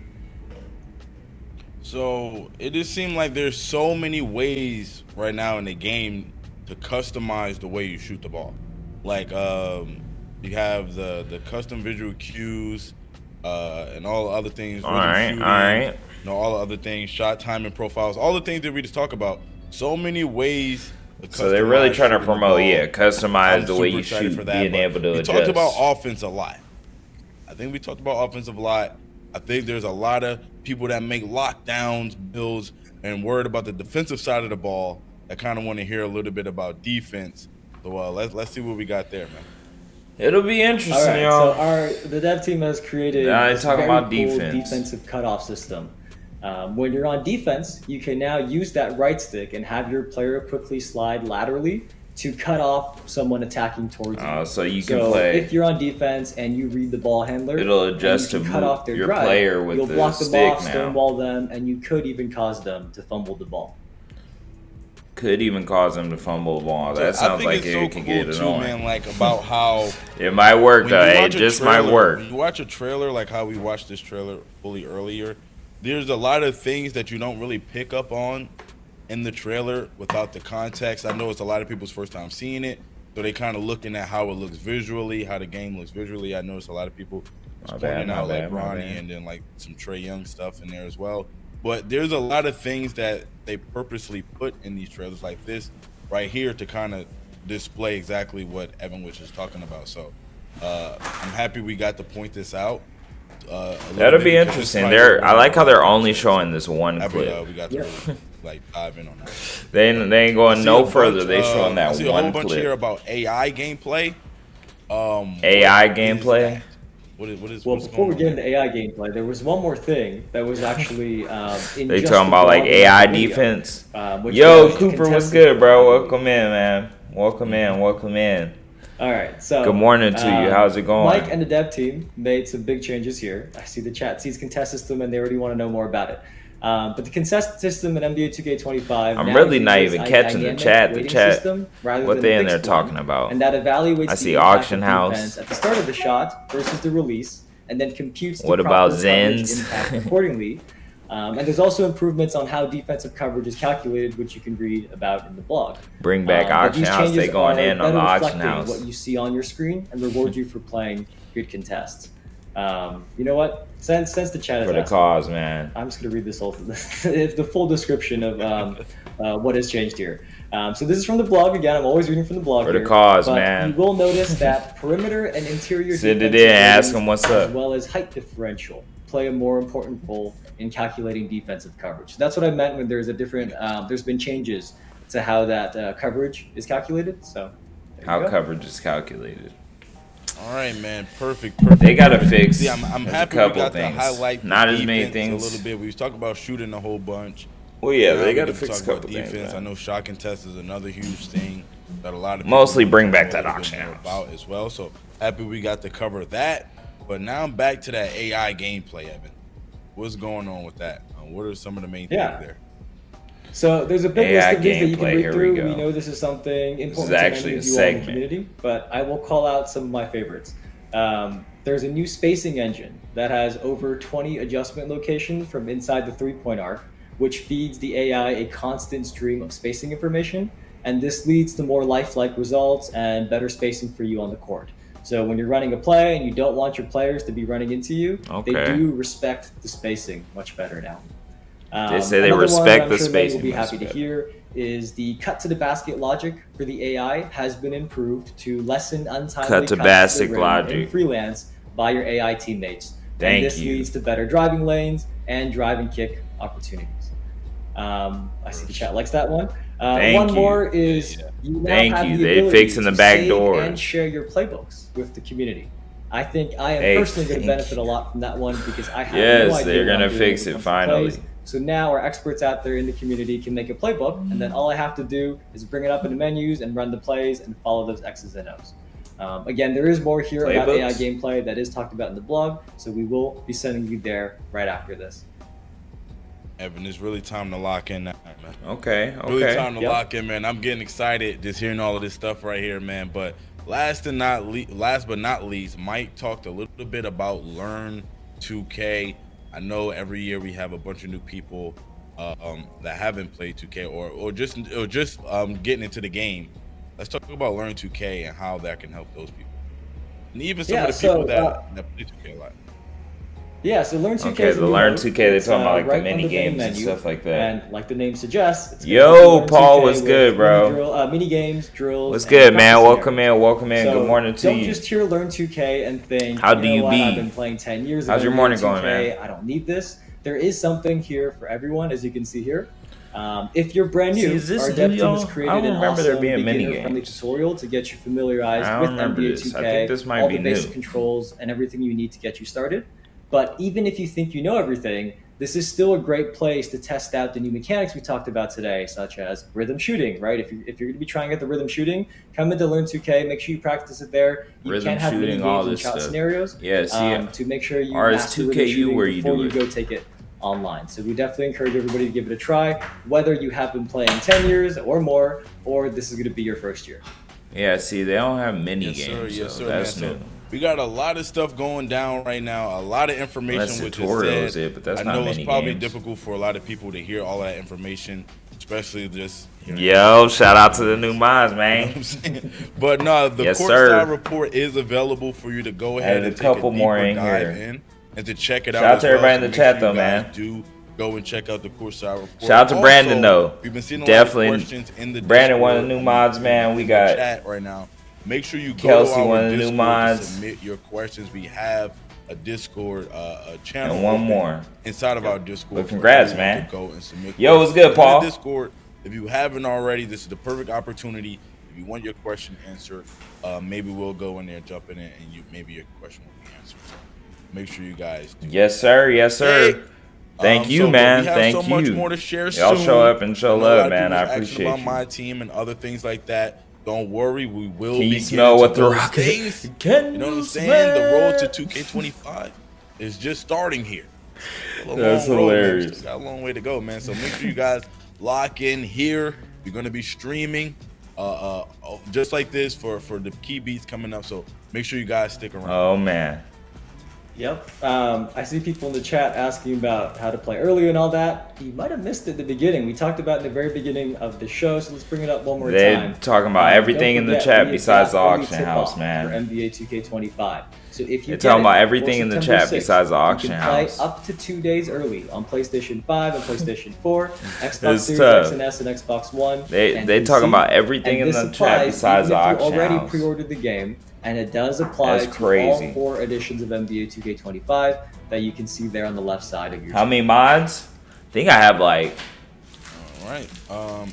So it just seemed like there's so many ways right now in the game to customize the way you shoot the ball. Like you have the custom visual cues and all the other things. All rhythm right, shooting, all right. You know, all the other things, shot timing profiles, all the things that we just talk about. So many ways. So they're really customize trying to shooting the promote, ball. customize I'm the way super you excited shoot, for that, being but able to we adjust. talked about offense a lot. I think we talked about offense a lot. I think there's a lot of people that make lockdowns, builds, and worried about the defensive side of the ball that kind of want to hear a little bit about defense. So let's see what we got there, man. It'll be interesting, All right, y'all. so the dev team has created Now they're this talking very about cool defense. defensive cutoff system. When you're on defense, you can now use that right stick and have your player quickly slide laterally to cut off someone attacking towards you. So you can So play. if you're on defense and you read the ball handler, It'll and adjust you can to cut move off their your drive, player with you'll the block them stick off, now. stonewall them, and you could even cause them to fumble the ball. Could even cause them to fumble the ball. That I sounds think like it's it so can cool get too, annoying. man. Like about how It might work when though. you It watch a just might trailer- work. When you watch a trailer like how we watched this trailer fully earlier, there's a lot of things that you don't really pick up on in the trailer without the context. I know it's a lot of people's first time seeing it, so they kind of looking at how it looks visually, how the game looks visually. I noticed a lot of people My pointing bad, out my like bad, my Bronny bad. and then like some Trae Young stuff in there as well. But there's a lot of things that they purposely put in these trailers like this right here to kind of display exactly what Evan was just talking about. So I'm happy we got to point this out. A little That'll bit be because interesting. it's probably I like how they're only conversation. showing this one Happy, clip. we got to really, like dive in on that. They ain't going See no a further. bunch, They showing I that see a whole one bunch here clip. about AI gameplay. AI what is gameplay? that? What is Well, what's before we going get on into AI gameplay, there was one more thing that was actually in They just talking the about like blog AI video, defense. which Yo, was Cooper, what's contested good, bro? verbally. Welcome in, man. Welcome in. Welcome in. All right, so Good morning to you. How's it going? Mike and the dev team made some big changes here. I see the chat sees contest system, and they already want to know more about it. But the contest system in NBA 2K25. I'm now really not uses even a catching the dynamic chat. The weighting chat, system rather what than they a in there fixed one, talking about. and that evaluates I the see impact Auction of House. defense at the start of the shot versus the release, and then computes the What about proper coverage Zens? impact accordingly. And there's also improvements on how defensive coverage is calculated, which you can read about in the blog. Bring back But Auction these House. They changes going are in on the better Auction reflecting House. what you see on your screen and reward you for playing good contests. You know what? Since the chat is For the asking, cause, man. I'm just going to read this whole the full description of what has changed here. So this is from the blog again. I'm always reading from the blog. For the here, cause, but man. You will notice that perimeter and interior Send it defensive in, ask ratings, him what's as up. well as height differential, play a more important role in calculating defensive coverage. So that's what I meant when there's a different. There's been changes to how that coverage is calculated. So there you How go. coverage is calculated. All right, man. Perfect. They gotta perfect. fix See, I'm a happy couple we got things. to highlight the Not as many defense things. a little bit. We was talking about shooting a whole bunch. Well, yeah, Now they we got to get fix a talk about couple things. defense. I man. know shot contest is another huge thing that a lot of Mostly people bring know back a that little bit Auction more House. about as well. So happy we got to cover that. But now I'm back to that AI gameplay, Evan. What's going on with that? What are some of the main Yeah. things there? So there's a big AI list of things that you can gameplay, read here through. we go. We know this is something important actually to a many of you all in the segment. community, but I will call out some of my favorites. There's a new spacing engine that has over 20 adjustment locations from inside the three-point arc, which feeds the AI a constant stream of spacing information, and this leads to more lifelike results and better spacing for you on the court. So when you're running a play and you don't want your players to be running into you, they Okay. do respect the spacing much better now. They say they Another one respect I'm the sure many spacing will be much happy to better. hear is the cut to the basket logic for the AI has been improved to lessen untimely Cut to cuts basket the rim logic. in freelance by your AI teammates. Thank and this you. leads to better driving lanes and drive and kick opportunities. I see the chat likes that one. Thank One you. more is you now Thank have you. the They ability fixing the to back save doors. and share your playbooks with the community. I think I am Hey, personally going to thank benefit a lot from that one because I have no Yes, idea they're what I'm gonna doing fix when it comes to finally. plays. So now our experts out there in the community can make a playbook, and then all I have to do is bring it up in the menus and run the plays and follow those X's and O's. Again, there is more here about AI Playbooks? gameplay that is talked about in the blog, so we will be sending you there right after this. Evan, it's really time to lock in now, man. Okay. Really Okay. time to Yep. lock in, man. I'm getting excited just hearing all of this stuff right here, man. But last but not least, Mike talked a little bit about Learn 2K. I know every year we have a bunch of new people that haven't played 2K or just getting into the game. Let's talk about Learn 2K and how that can help those people, and even some Yeah, of the people so, that play 2K a lot. Yeah, so Learn 2K Okay, is a the new Learn mode. 2K, they It's, talking about like the right mini under the main games and menu, stuff like that. And like the name suggests, it's Yo, gonna be Learn Paul, 2K what's with good, bro? mini games, drills. What's and good, man? practice Welcome scenarios. in. Welcome in. So Good morning to don't you. just hear Learn 2K and think, How do know you what? be? I've been playing 10 years. How's of your NBA morning 2K. going, man? I don't need this. There is something here for everyone, as you can see here. If you're brand new, See, is this our new, dev team y'all? has I created don't an remember there awesome being mini beginner-friendly games. tutorial to get you familiarized I don't with remember NBA this. 2K, I think this might all be the basic new. controls, and everything you need to get you started. But even if you think you know everything, this is still a great place to test out the new mechanics we talked about today, such as rhythm shooting, right? If you're going to be trying out the rhythm shooting, come into Learn 2K, make sure you practice it there. You Rhythm can have mini shooting, all games and this shot stuff. scenarios Yeah, see, to make sure you or is master 2KU rhythm shooting where you before do you it? go take it online. So we definitely encourage everybody to give it a try, whether you have been playing 10 years or more, or this is going to be your first year. Yeah, see, they don't have mini Yes, sir. games. Yes, so sir. that's man. new. So we got a lot of stuff going down right now. A lot of information. Unless Which tutorial is is it, but that's I not know it's mini probably games. difficult for a lot of people to hear all that information, especially just. Yo, shout out to the new mods, You know what man. I'm saying? But no, the Yes, courtside sir. report is available for you to go ahead Added and a take couple a more deeper in dive here. in and to check it Shout out. out as to well. everybody So in the make chat, sure though, you guys man. Do go and check out the courtside report. Shout out to Brandon, though. We've been seeing a Definitely. lot of questions in the Brandon, Discord one of the new and mods, man. in We the got chat right now. Make sure you go Kelsey, to our one of the new Discord mods. to submit your questions. We have a Discord a channel And one open more. inside of our Discord. But for congrats, everyone man. to go and submit Yo, what's questions. good, Paul? In the Discord, if you haven't already, this is the perfect opportunity. If you want your question answered, maybe we'll go in there, jump in it, and maybe your question will be answered. So make sure you guys do. Yes, sir. Yes, sir. Hey. Thank you, but man. We have Thank so much you. more to share Y'all soon. show up and show I know a lot love, of man. people I was asking appreciate about you. my team and other things like that. Don't worry, we will Can be you smell getting what to the those rocket? things. Can You know what I'm you saying? The road to smell? 2K25 is just starting here. Still a That's long road, man. We hilarious. still got a long way to go, man. So make sure you guys lock in here. We're gonna be streaming just like this for the key beats coming up. So make sure you guys stick around. Oh, man. Yep. I see people in the chat asking about how to play early and all that. You might have missed it at the beginning. We talked about it in the very beginning of the show, so let's bring it up one more They're time. talking about Don't everything in the forget, chat we besides the got early auction tip-off house, man. For NBA 2K25. So if you They're get talking it about for everything in the September chat 6th, besides the auction you can play house. up to 2 days early on PlayStation 5 and PlayStation 4, Xbox It's Series tough. X and S and Xbox One. They and talking PC. about everything And in this the chat applies besides the even if auction you already house. pre-ordered the game, and it does apply That's to crazy. all 4 editions of NBA 2K25 that you can see there on the left side of your How many mods? I think I have like All right.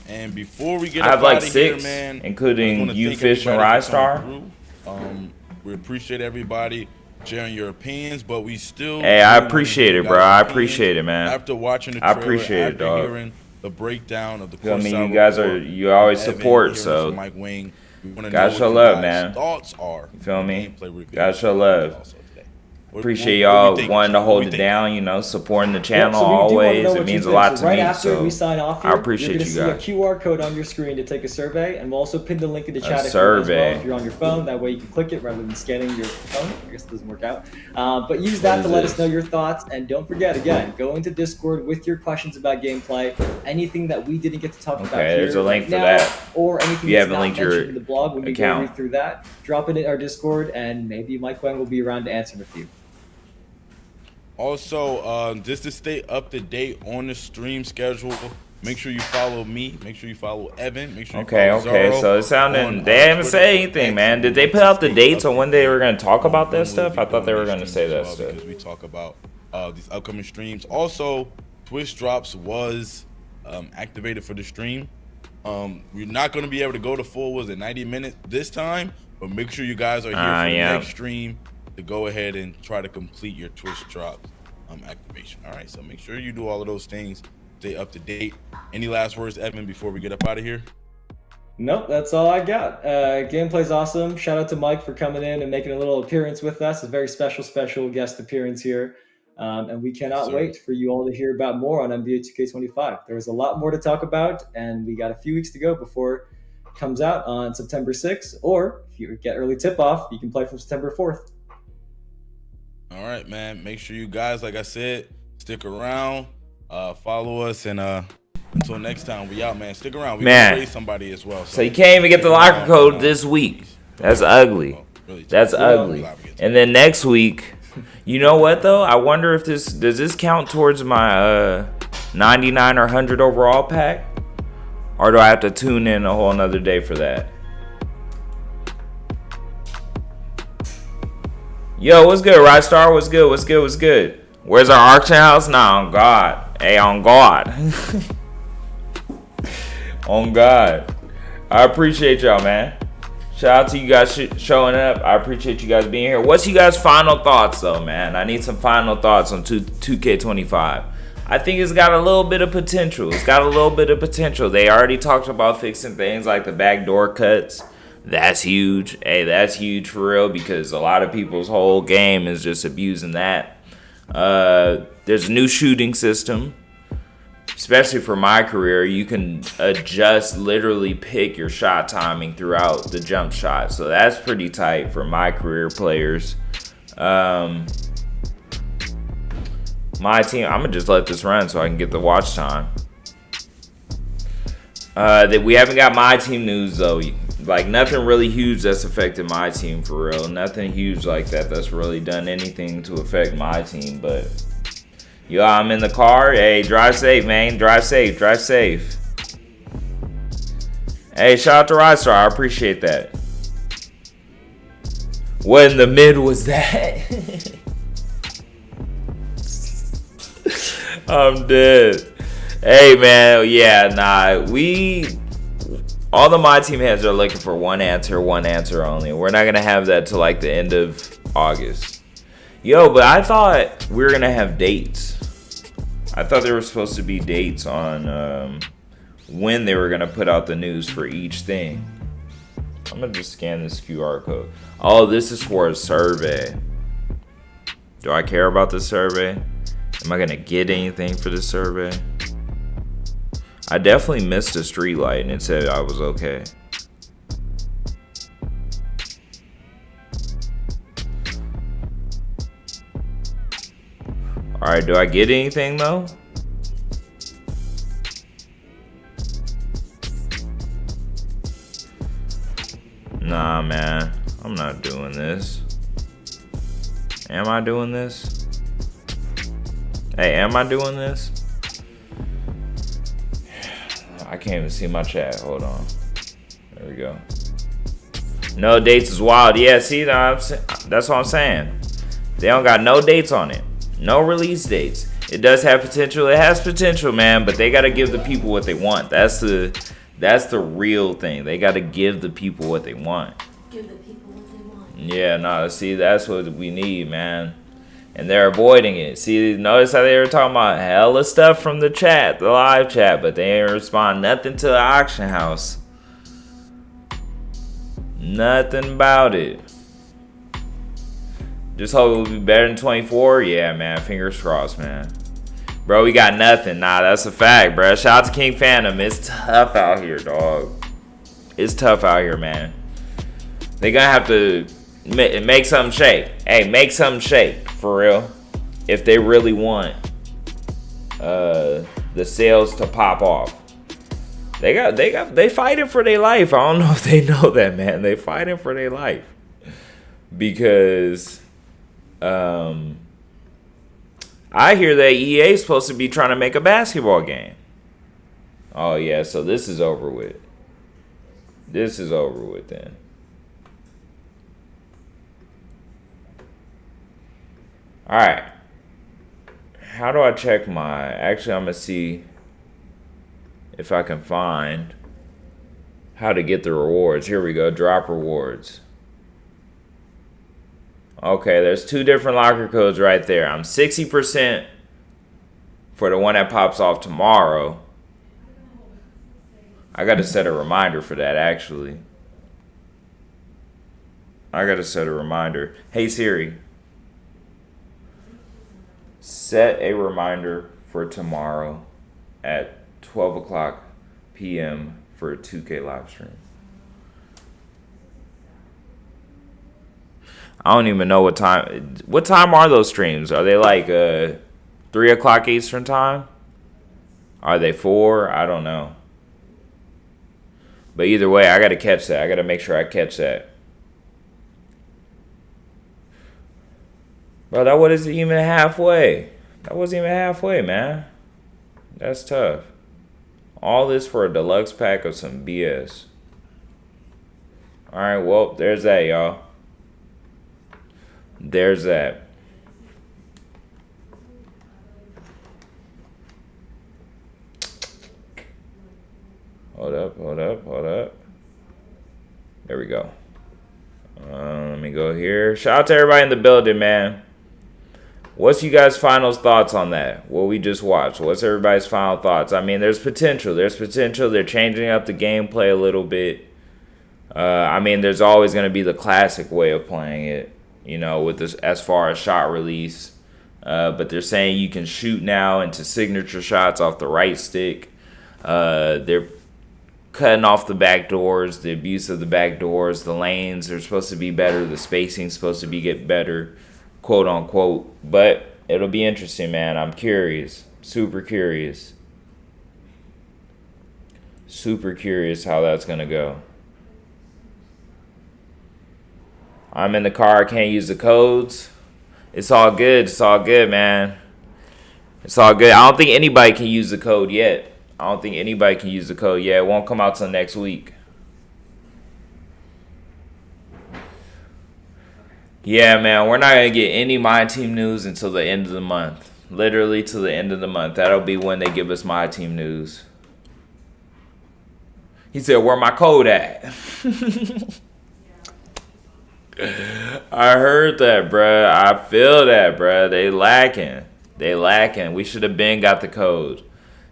And before we get I have up like outta here, 6, man, including I just wanna you, thank Fish, and everybody for Rystar. coming through. We appreciate everybody sharing your opinions, but we still. Hey, I wanna appreciate hear it, you bro. guys' I opinions appreciate it, man. After watching the I trailer, appreciate it, after dog. hearing the breakdown of the Feel me? courtside You guys report, you always Evan, support, hearing so from Mike Wing, we wanna gotta know show what love, you guys' man. Thoughts are. You feel on the me? gameplay review Gotta show love. also today. What- appreciate what we y'all think, wanting to what hold we it think. down, you know, supporting the Yep, channel so we do wanna always. know It what you means a think. lot So to right me. after So we sign off I here, appreciate you're you gonna guys. see a QR code on your screen to take a survey, and we'll also pin the link in the chat if you want as survey. well, if you're on your phone. That way you can click it rather than scanning your phone. I guess it doesn't work out. But use that What to is let this? us know your thoughts, and don't forget, again, go into Discord with your questions about gameplay, anything that we didn't get to talk about Okay, here there's a link right for now, that. or anything you that's haven't not linked your mentioned in the blog when we go account. read through that. Drop it in our Discord, and maybe Mike Wang will be around to answer with you. Also, just to stay up to date on the stream schedule, make sure you follow me. Make sure you follow Evan. Make sure you Okay, follow okay. Zaro So it's sounding on, they haven't Twitter, said anything, X, man. Did they put to out the stay dates up on when to they date were gonna talk about on that when stuff? we'll I be thought they doing were these gonna streams say as that well, stuff. because we talk about these upcoming streams. Also, Twitch drops was activated for the stream. We're not going to be able to go to full, was it 90 minutes this time? But make sure you guys are here for the next stream to go ahead and try to complete your Twitch drops activation. All right, so make sure you do all of those things. Stay up to date. Any last words, Evan, before we get up out of here? Nope, that's all I got. Gameplay's awesome. Shout out to Mike for coming in and making a little appearance with us. A very special guest appearance here. And we cannot wait for you all to hear about more on NBA 2K25. There was a lot more to talk about, and we got a few weeks to go before it comes out on September 6th. Or if you get early tip-off, you can play from September 4th. All right, man. Make sure you guys, like I said, stick around, follow us, and until next time, we out, man. Stick around. We gonna raise somebody as well. So you can't even get the locker code this week. That's ugly. That's ugly. And then next week, you know what though? I wonder if does this count towards my 99 or 100 overall pack, or do I have to tune in a whole nother day for that? Yo, what's good, Rystar? What's good? What's good? What's good? Where's our auction house? Nah, on God. Hey, on God. On God. I appreciate y'all, man. Shout out to you guys showing up. I appreciate you guys being here. What's you guys' final thoughts, though, man? I need some final thoughts on 2K25. I think it's got a little bit of potential. It's got a little bit of potential. They already talked about fixing things like the backdoor cuts. That's huge. Hey, that's huge for real, because a lot of people's whole game is just abusing that. There's a new shooting system. Especially for my career, you can adjust, literally pick your shot timing throughout the jump shot. So that's pretty tight for my career players. My team, I'm going to just let this run so I can get the watch time. We haven't got my team news, though. Like, nothing really huge that's affected my team for real. Nothing huge like that that's really done anything to affect my team, but... Yo, I'm in the car. Hey, drive safe, man. Drive safe. Drive safe. Hey, shout out to Rystar. I appreciate that. What in the mid was that? I'm dead. Hey, man. Yeah, nah. All the My Team heads are looking for one answer only. We're not going to have that till like the end of August. Yo, but I thought we were going to have dates. I thought there were supposed to be dates on when they were going to put out the news for each thing. I'm going to just scan this QR code. Oh, this is for a survey. Do I care about this survey? Am I going to get anything for this survey? I definitely missed a street light and it said I was okay. Alright, do I get anything though? Nah, man. I'm not doing this. Am I doing this? Hey, am I doing this? I can't even see my chat. Hold on. There we go. No dates is wild. Yeah, see, that's what I'm saying. They don't got no dates on it. No release dates. It does have potential. It has potential, man, but they got to give the people what they want. That's the real thing. They got to give the people what they want. Give the people what they want. Yeah, no, see, that's what we need, man. And they're avoiding it. See, notice how they were talking about hella stuff from the chat, the live chat, but they didn't respond nothing to the auction house. Nothing about it. Just hope it will be better than 24. Yeah, man. Fingers crossed, man. Bro, we got nothing. Nah, that's a fact, bro. Shout out to King Phantom. It's tough out here, dog. It's tough out here, man. They gonna have to make something shake. Hey, make something shake, for real. If they really want the sales to pop off. They fighting for their life. I don't know if they know that, man. They fighting for their life. Because I hear that EA is supposed to be trying to make a basketball game. Oh, yeah, so this is over with. This is over with then. All right. How do I check my... Actually, I'm going to see... if I can find how to get the rewards. Here we go, drop rewards. Okay, there's 2 different locker codes right there. I'm 60% for the one that pops off tomorrow. I got to set a reminder for that, actually. I got to set a reminder. Hey, Siri. Set a reminder for tomorrow at 12 o'clock p.m. for a 2K live stream. I don't even know what time. What time are those streams? Are they like 3 o'clock Eastern time? Are they 4? I don't know. But either way, I got to catch that. I got to make sure I catch that. Bro, that wasn't even halfway. That wasn't even halfway, man. That's tough. All this for a deluxe pack of some BS. Alright, well, there's that, y'all. There's that. Hold up. There we go. Let me go here. Shout out to everybody in the building, man. What's you guys' final thoughts on that? What we just watched. What's everybody's final thoughts? I mean, there's potential. There's potential. They're changing up the gameplay a little bit. I mean, there's always going to be the classic way of playing it, you know, with this as far as shot release. But they're saying you can shoot now into signature shots off the right stick. They're cutting off the back doors, the abuse of the back doors. The lanes are supposed to be better. The spacing's supposed to get better, quote unquote. But it'll be interesting, man. I'm curious. Super curious. Super curious how that's going to go. I'm in the car. I can't use the codes. It's all good. It's all good, man. It's all good. I don't think anybody can use the code yet. It won't come out till next week. Yeah, man. We're not going to get any My Team news until the end of the month. Literally till the end of the month. That'll be when they give us My Team news. He said, where my code at? I heard that, bruh. I feel that, bruh. They lacking. We should have been got the code.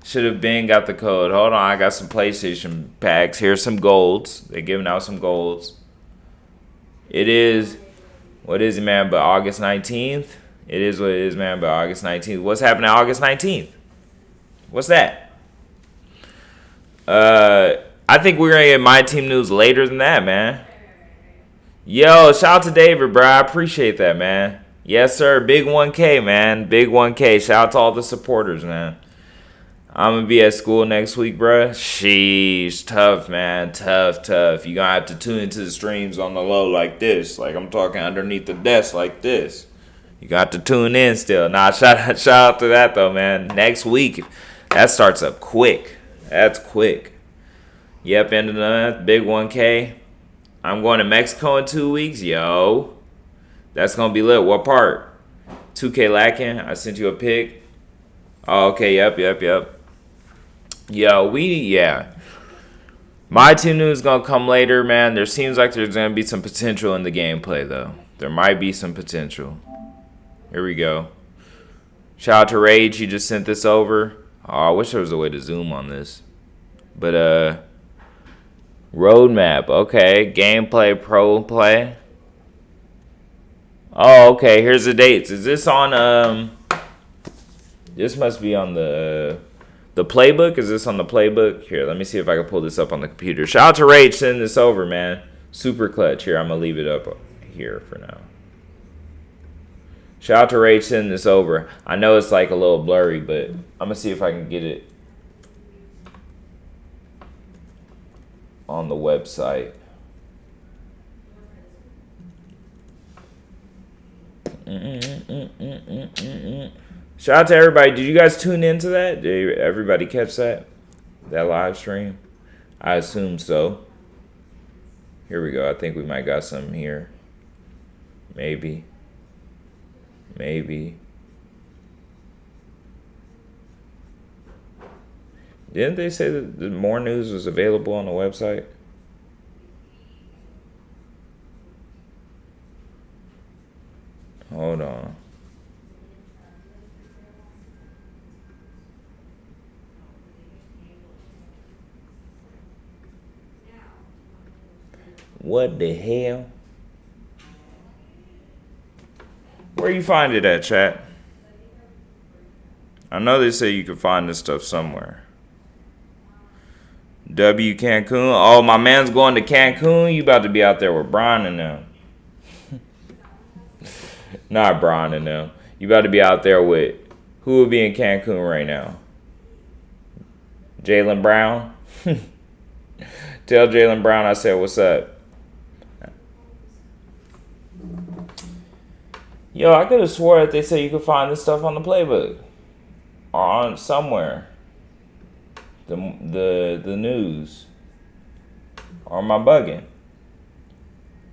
Hold on, I got some PlayStation packs. Here's some golds. They're giving out some golds. It is, what is it, man, but August 19th? It is what it is, man, but August 19th. What's happening August 19th? What's that? I think we're going to get My Team news later than that, man. Yo, shout out to David, bro. I appreciate that, man. Yes, sir. Big 1K, man. Big 1K. Shout out to all the supporters, man. I'm going to be at school next week, bro. Sheesh. Tough, man. Tough. You're going to have to tune into the streams on the low like this. Like, I'm talking underneath the desk like this. You got to tune in still. Nah, shout out to that, though, man. Next week, that starts up quick. That's quick. Yep, end of the month. Big 1K. I'm going to Mexico in 2 weeks. Yo. That's going to be lit. What part? 2K lacking. I sent you a pic. Oh, okay. Yep. Yo, My Team news is going to come later, man. There seems like there's going to be some potential in the gameplay, though. There might be some potential. Here we go. Shout out to Rage. He just sent this over. Oh, I wish there was a way to zoom on this. But, roadmap. Okay. Gameplay, pro play. Oh, okay. Here's the dates. Is this on, this must be on the playbook? Is this on the playbook? Here, let me see if I can pull this up on the computer. Shout out to Rage sending this over, man. Super clutch. Here, I'm going to leave it up here for now. Shout out to Rage sending this over. I know it's like a little blurry, but I'm going to see if I can get it on the website. Shout out to everybody. Did you guys tune into that? Did everybody catch that live stream? I assume so. Here we go. I think we might got some here. Maybe. Didn't they say that more news was available on the website? Hold on. What the hell? Where you find it at, chat? I know they say you can find this stuff somewhere. W Cancun. Oh, my man's going to Cancun. You about to be out there with Brian and them. Not Brian and them. You about to be out there with who will be in Cancun right now? Jaylen Brown. Tell Jaylen Brown I said what's up. Yo, I could have swore that they said you could find this stuff on the playbook or on somewhere. The news. Or am I bugging?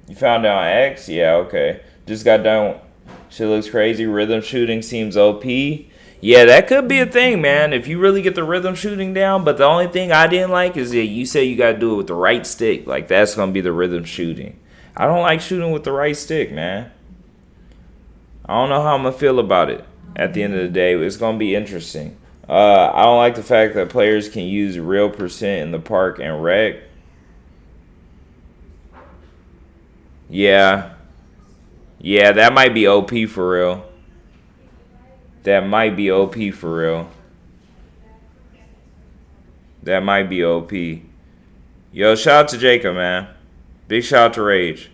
You found it on X? Yeah, okay. Just got done. Shit looks crazy. Rhythm shooting seems OP. Yeah, that could be a thing, man. If you really get the rhythm shooting down. But the only thing I didn't like is that you say you got to do it with the right stick. Like, that's going to be the rhythm shooting. I don't like shooting with the right stick, man. I don't know how I'm going to feel about it at the end of the day. It's going to be interesting. I don't like the fact that players can use real percent in the park and rec. Yeah. Yeah, that might be OP for real. That might be OP for real. That might be OP. Yo, shout out to Jacob, man. Big shout out to Rage.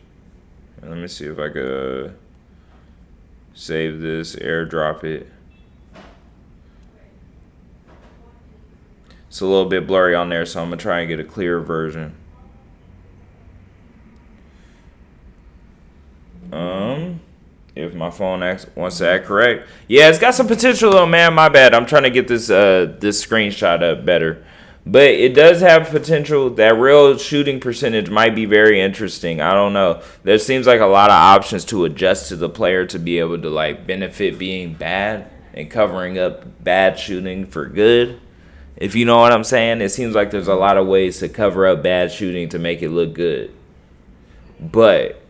Let me see if I could save this, airdrop it. It's a little bit blurry on there, so I'm going to try and get a clearer version. If my phone wants to act correct. Yeah, it's got some potential though, man. My bad. I'm trying to get this this screenshot up better. But it does have potential. That real shooting percentage might be very interesting. I don't know. There seems like a lot of options to adjust to the player to be able to like benefit being bad and covering up bad shooting for good. If you know what I'm saying, it seems like there's a lot of ways to cover up bad shooting to make it look good. But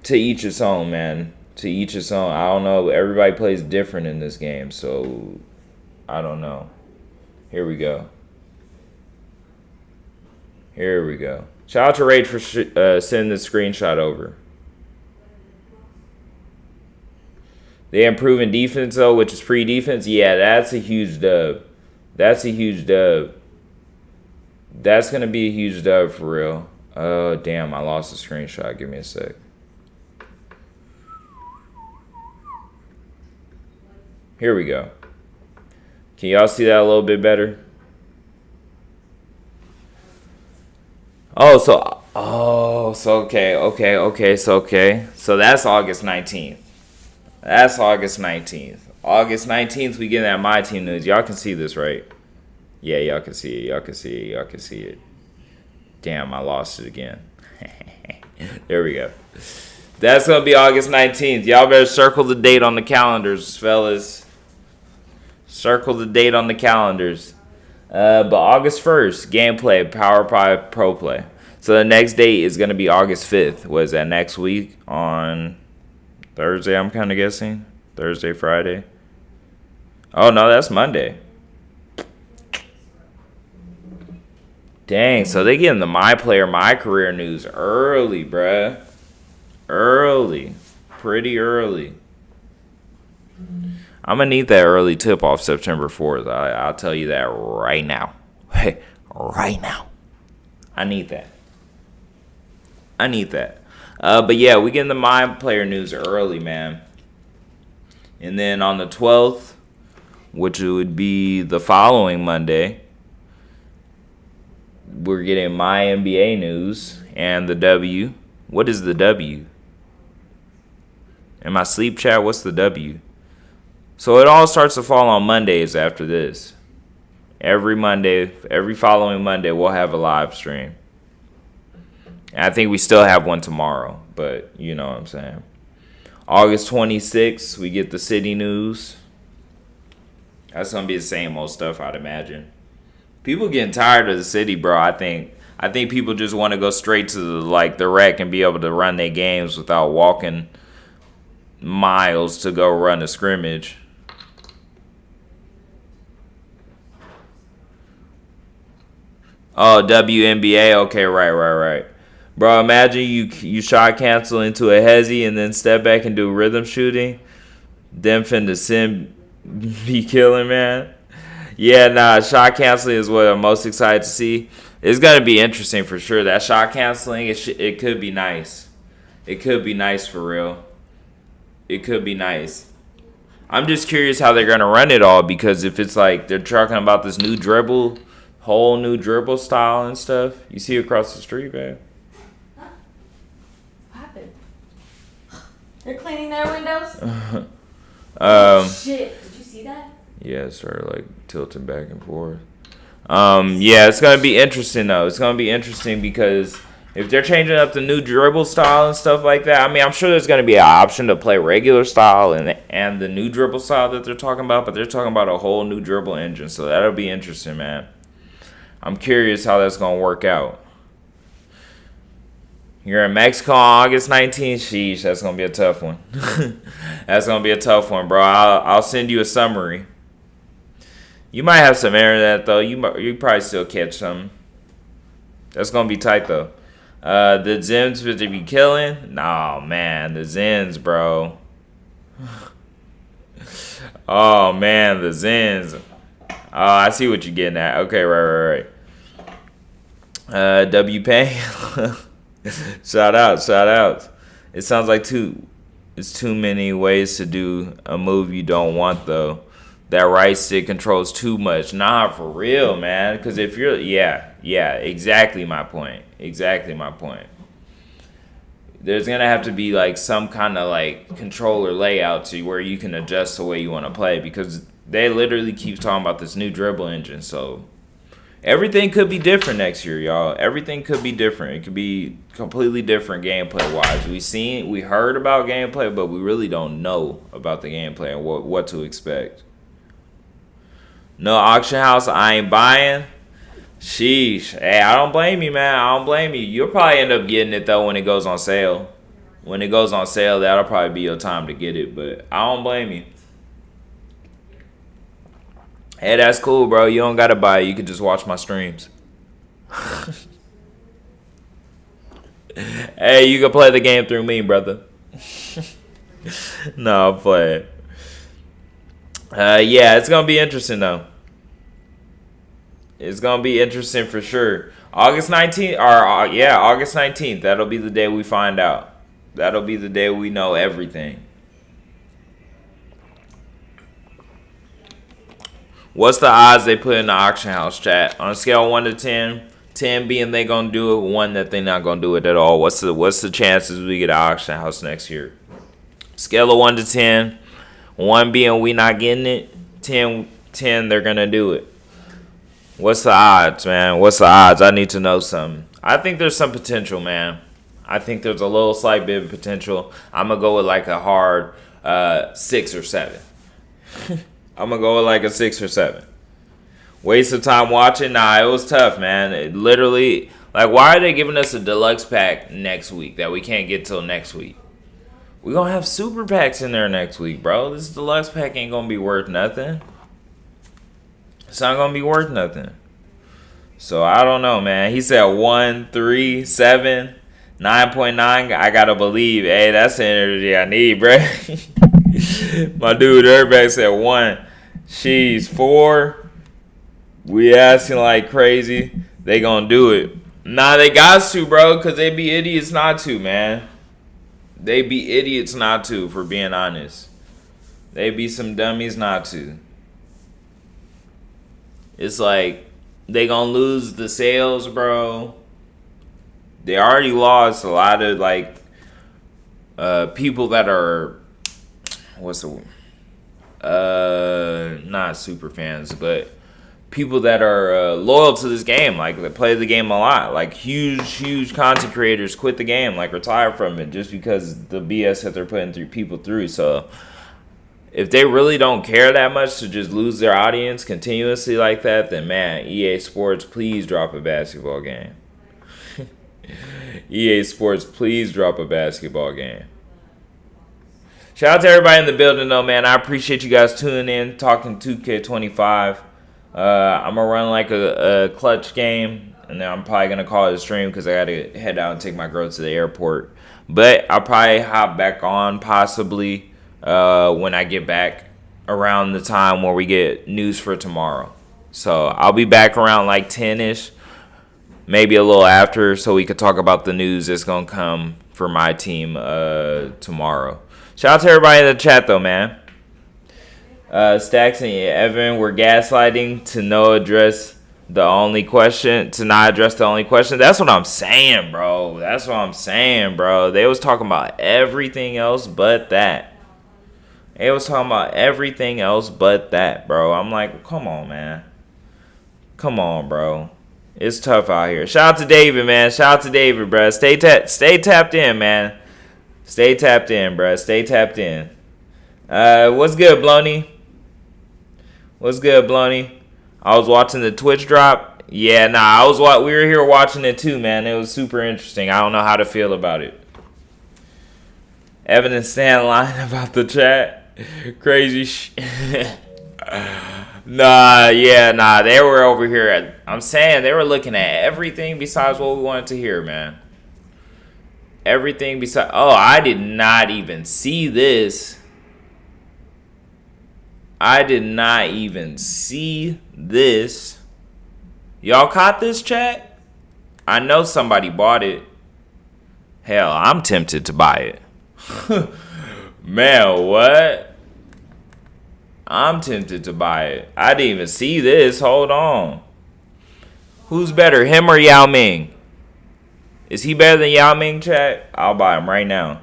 to each its own, man. To each its own. I don't know. Everybody plays different in this game, so I don't know. Here we go. Here we go. Shout out to Rage for sending this screenshot over. They improving defense, though, which is free defense. Yeah, that's a huge dub. That's a huge dub. That's going to be a huge dub for real. Oh, damn. I lost the screenshot. Give me a sec. Here we go. Can y'all see that a little bit better? So okay. So that's August 19th. That's August 19th. August 19th, we get that My Team news. Y'all can see this, right? Yeah, y'all can see it. Y'all can see it. Damn, I lost it again. There we go. That's going to be August 19th. Y'all better circle the date on the calendars, fellas. Circle the date on the calendars. But August 1st, gameplay, PowerPi Pro Play. So the next date is going to be August 5th. Was that next week on Thursday, I'm kind of guessing? Thursday, Friday. Oh, no, that's Monday. Dang, so they getting the My Player, My Career news early, bruh. Early. Pretty early. I'm going to need that early tip-off September 4th. I'll tell you that right now. Hey, right now. I need that. But yeah, we getting the My Player news early, man. And then on the 12th, which would be the following Monday, we're getting My NBA news and the W. What is the W? In my sleep chat, what's the W? So it all starts to fall on Mondays after this. Every Monday, every following Monday, we'll have a live stream. And I think we still have one tomorrow, but you know what I'm saying. August 26th, we get the city news. That's going to be the same old stuff, I'd imagine. People getting tired of the city, bro. I think people just want to go straight to the rec and be able to run their games without walking miles to go run a scrimmage. Oh, WNBA. Okay, right. Bro, imagine you shot cancel into a hezzy and then step back and do rhythm shooting. Them finna sim be killing, man. Yeah, nah, shot canceling is what I'm most excited to see. It's gonna be interesting for sure. That shot canceling, it could be nice. It could be nice for real. It could be nice. I'm just curious how they're gonna run it all, because if it's like they're talking about this new dribble, whole new dribble style and stuff. You see across the street, man. What happened? They're cleaning their windows? Shit, did you see that? Yeah, it started like tilting back and forth. Yeah, it's gonna be interesting though. It's gonna be interesting because if they're changing up the new dribble style and stuff like that, I mean, I'm sure there's gonna be an option to play regular style and the new dribble style that they're talking about, but they're talking about a whole new dribble engine, so that'll be interesting, man. I'm curious how that's gonna work out. You're in Mexico on August 19th. Sheesh, that's gonna be a tough one. That's gonna be a tough one, bro. I'll send you a summary. You might have some internet though. You probably still catch some. That's gonna be tight though. The Zims would be killing. Nah, man, the Zins, bro. Oh man, the Zins. Oh, I see what you're getting at. Okay, right. W Pay. Shout out. It sounds like it's too many ways to do a move you don't want though. That right stick controls too much. Nah, for real, man. Because if you're, yeah, exactly my point. There's gonna have to be like some kind of like controller layout to where you can adjust the way you want to play, because they literally keep talking about this new dribble engine. So everything could be different next year, y'all. Everything could be different. It could be completely different gameplay wise. We heard about gameplay, but we really don't know about the gameplay and what to expect. No auction house, I ain't buying. Sheesh. Hey, I don't blame you, man. I don't blame you. You'll probably end up getting it though when it goes on sale. When it goes on sale, that'll probably be your time to get it. But I don't blame you. Hey, that's cool, bro. You don't gotta buy it. You can just watch my streams. Hey, you can play the game through me, brother. No, I'm playing. Yeah, it's gonna be interesting though. It's gonna be interesting for sure. August 19th, August 19th. That'll be the day we find out. That'll be the day we know everything. What's the odds they put in the auction house, chat? On a scale of 1 to 10, 10 being they gonna do it, 1 that they not gonna do it at all. What's the chances we get an auction house next year? Scale of 1 to 10, 1 being we not getting it, 10 they're gonna do it. What's the odds, man? What's the odds? I need to know something. I think there's some potential, man. I think there's a little slight bit of potential. I'm gonna go with like a hard 6 or 7. I'm gonna go with like a 6 or 7. Waste of time watching? Nah, it was tough, man. It literally, like, why are they giving us a deluxe pack next week that we can't get till next week? We're gonna have super packs in there next week, bro. This deluxe pack ain't gonna be worth nothing. It's not gonna be worth nothing. So I don't know, man. He said 1, 3, 7, 9.9. I gotta believe. Hey, that's the energy I need, bro. My dude, everybody said 1. She's 4. We asking like crazy. They gonna do it. Nah, they got to, bro, because they be idiots not to, man. They be idiots not to, for being honest. They be some dummies not to. It's like they gonna lose the sales, bro. They already lost a lot of like people that are not super fans, but people that are loyal to this game, like that play the game a lot. Like huge content creators quit the game, like retire from it just because the BS that they're putting people through. So if they really don't care that much to just lose their audience continuously like that, then man, EA Sports, please drop a basketball game. EA Sports, please drop a basketball game. Shout out to everybody in the building, though, man. I appreciate you guys tuning in, talking 2K25. I'm going to run like a clutch game, and then I'm probably going to call it a stream because I got to head out and take my girl to the airport. But I'll probably hop back on possibly when I get back around the time where we get news for tomorrow. So I'll be back around like 10-ish, maybe a little after, so we could talk about the news that's going to come for my team tomorrow. Shout out to everybody in the chat, though, man. Stacks and Evan were gaslighting to not address the only question. That's what I'm saying, bro. They was talking about everything else but that. Bro. I'm like, come on, man. Come on, bro. It's tough out here. Shout out to David, man. Bro. Stay tapped in, man. Stay tapped in, bruh. Stay tapped in. What's good, Blony? I was watching the Twitch drop. Yeah, nah, we were here watching it too, man. It was super interesting. I don't know how to feel about it. Evan and Stan lying about the chat. Crazy shit. Nah. They were over here. I'm saying they were looking at everything besides what we wanted to hear, man. Everything besides... Oh, I did not even see this. Y'all caught this, chat? I know somebody bought it. Hell, I'm tempted to buy it. Man, what? I'm tempted to buy it. I didn't even see this. Hold on. Who's better, him or Yao Ming? Is he better than Yao Ming, chat? I'll buy him right now.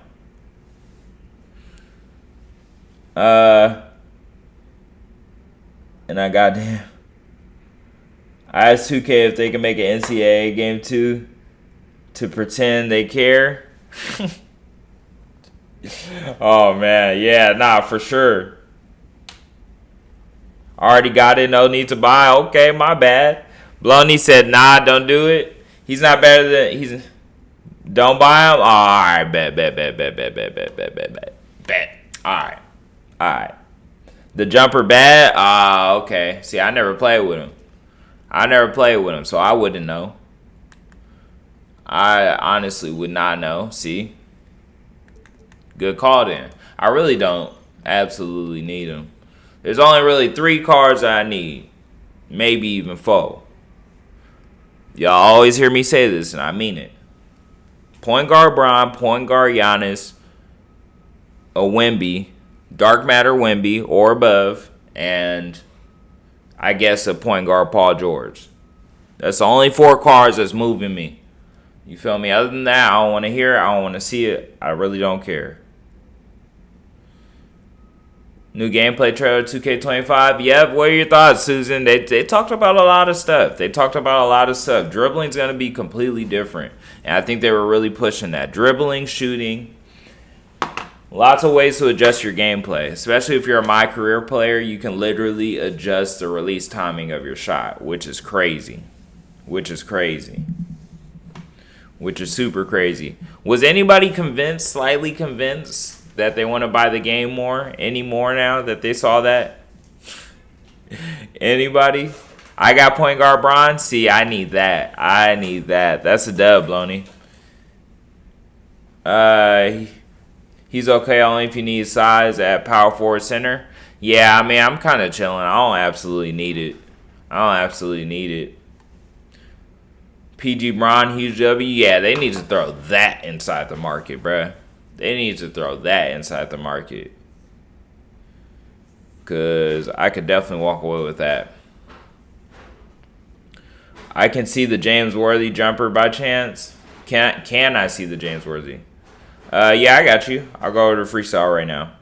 And I asked 2K if they can make an NCAA game 2 to pretend they care. Oh, man. Yeah, nah, for sure. Already got it. No need to buy. Okay, my bad. Bloney said, nah, don't do it. He's not better than... Don't buy him? Oh, all right, bet. All right. The jumper bad? Okay. See, I never played with him. So I wouldn't know. I honestly would not know. See? Good call then. I really don't absolutely need him. There's only really 3 cards that I need. Maybe even 4. Y'all always hear me say this, and I mean it. Point guard Bron, point guard Giannis, a Wemby, dark matter Wemby or above, and I guess a point guard Paul George. That's the only 4 cards that's moving me. You feel me? Other than that, I don't want to hear it. I don't want to see it. I really don't care. New gameplay trailer 2K25. Yep, what are your thoughts, Susan? They talked about a lot of stuff. Dribbling's going to be completely different. And I think they were really pushing that. Dribbling, shooting. Lots of ways to adjust your gameplay. Especially if you're a My Career player, you can literally adjust the release timing of your shot, which is crazy. Which is super crazy. Was anybody slightly convinced that they want to buy the game any more now that they saw that? Anybody? I got point guard Bron. See, I need that. That's a dub, Loney. He's okay only if you need size at power forward center. Yeah, I mean, I'm kind of chilling. I don't absolutely need it. PG Bron, huge W. Yeah, they need to throw that inside the market, bruh. Because I could definitely walk away with that. I can see the James Worthy jumper by chance. Can I see the James Worthy? Yeah, I got you. I'll go over to freestyle right now.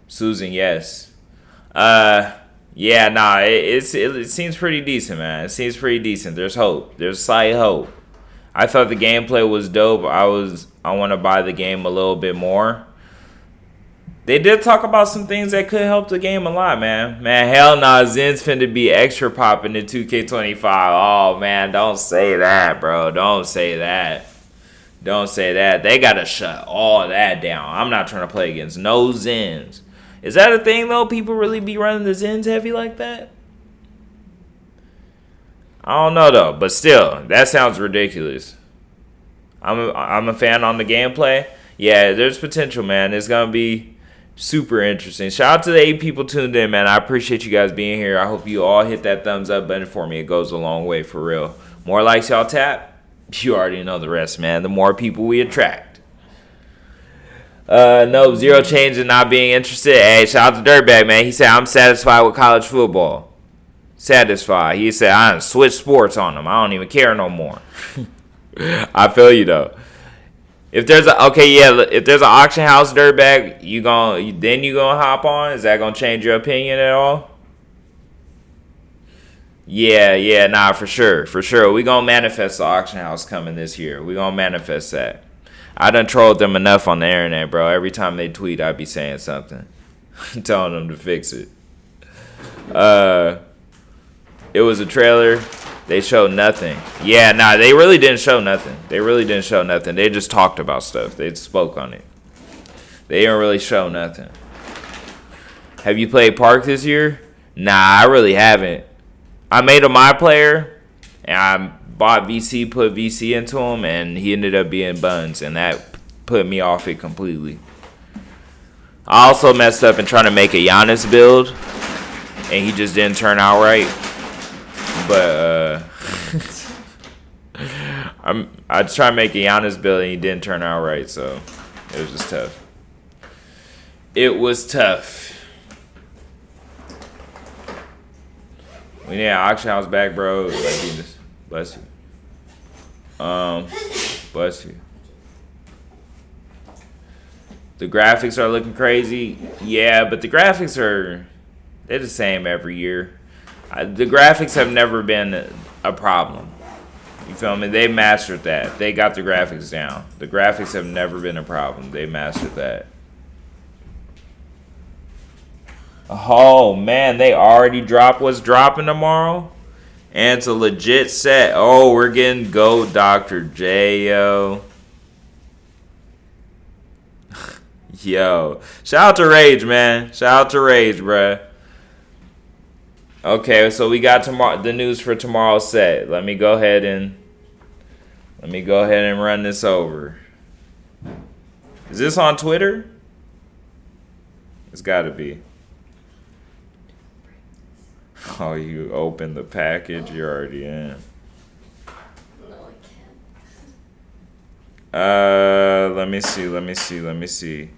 Susan, yes. Yeah, nah, it seems pretty decent, man. There's hope. There's slight hope. I thought the gameplay was dope. I want to buy the game a little bit more. They did talk about some things that could help the game a lot, man. Man, hell nah, Zen's finna be extra popping in 2K25. Oh, man, don't say that, bro. Don't say that. Don't say that. They gotta shut all that down. I'm not trying to play against no Zens. Is that a thing, though? People really be running the Zens heavy like that? I don't know, though. But still, that sounds ridiculous. I'm a fan on the gameplay. Yeah, there's potential, man. It's going to be super interesting. Shout out to the 8 people tuned in, man. I appreciate you guys being here. I hope you all hit that thumbs up button for me. It goes a long way, for real. More likes y'all tap, you already know the rest, man. The more people we attract. No, zero change in not being interested. Hey, shout out to Dirtbag, man. He said, I'm satisfied with college football. Satisfied. He said, I done switched sports on him. I don't even care no more. I feel you, though. If there's if there's an auction house, Dirtbag, then you gonna hop on? Is that gonna change your opinion at all? Yeah, nah, for sure. We gonna manifest the auction house coming this year. We gonna manifest that. I done trolled them enough on the internet, bro. Every time they tweet, I be saying something. Telling them to fix it. It was a trailer. They showed nothing. Yeah, nah, they really didn't show nothing. They just talked about stuff. They spoke on it. They didn't really show nothing. Have you played Park this year? Nah, I really haven't. I made a my player, and I bought VC, put VC into him, and he ended up being buns, and that put me off it completely. I also messed up in trying to make a Giannis build, and he just didn't turn out right. But I tried to make a Giannis build, and he didn't turn out right, so it was just tough. It was tough. We need an auction house back, bro. Like, just bless you. Bless you. The graphics are looking crazy. Yeah, but the graphics they're the same every year. The graphics have never been a problem. You feel me? They mastered that. They got the graphics down. The graphics have never been a problem. They mastered that. Oh, man, they already dropped what's dropping tomorrow? And it's a legit set. Oh, we're getting Go Dr. J, yo. Yo. Shout out to Rage, man. Shout out to Rage, bruh. Okay, so we got the news for tomorrow's set. Let me go ahead and run this over. Is this on Twitter? It's got to be. Oh, you open the package, you're already in. No, I can't. Let me see.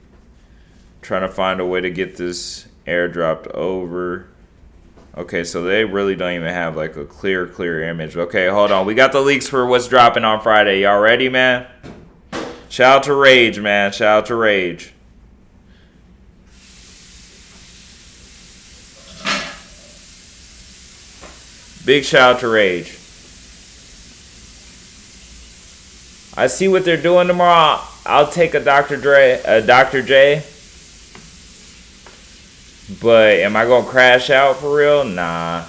Trying to find a way to get this airdropped over. Okay, so they really don't even have like a clear image. Okay, hold on. We got the leaks for what's dropping on Friday. Y'all ready, man? Shout out to Rage, man. Shout out to Rage. Big shout out to Rage. I see what they're doing tomorrow. I'll take a Dr. J. But am I gonna crash out for real? Nah.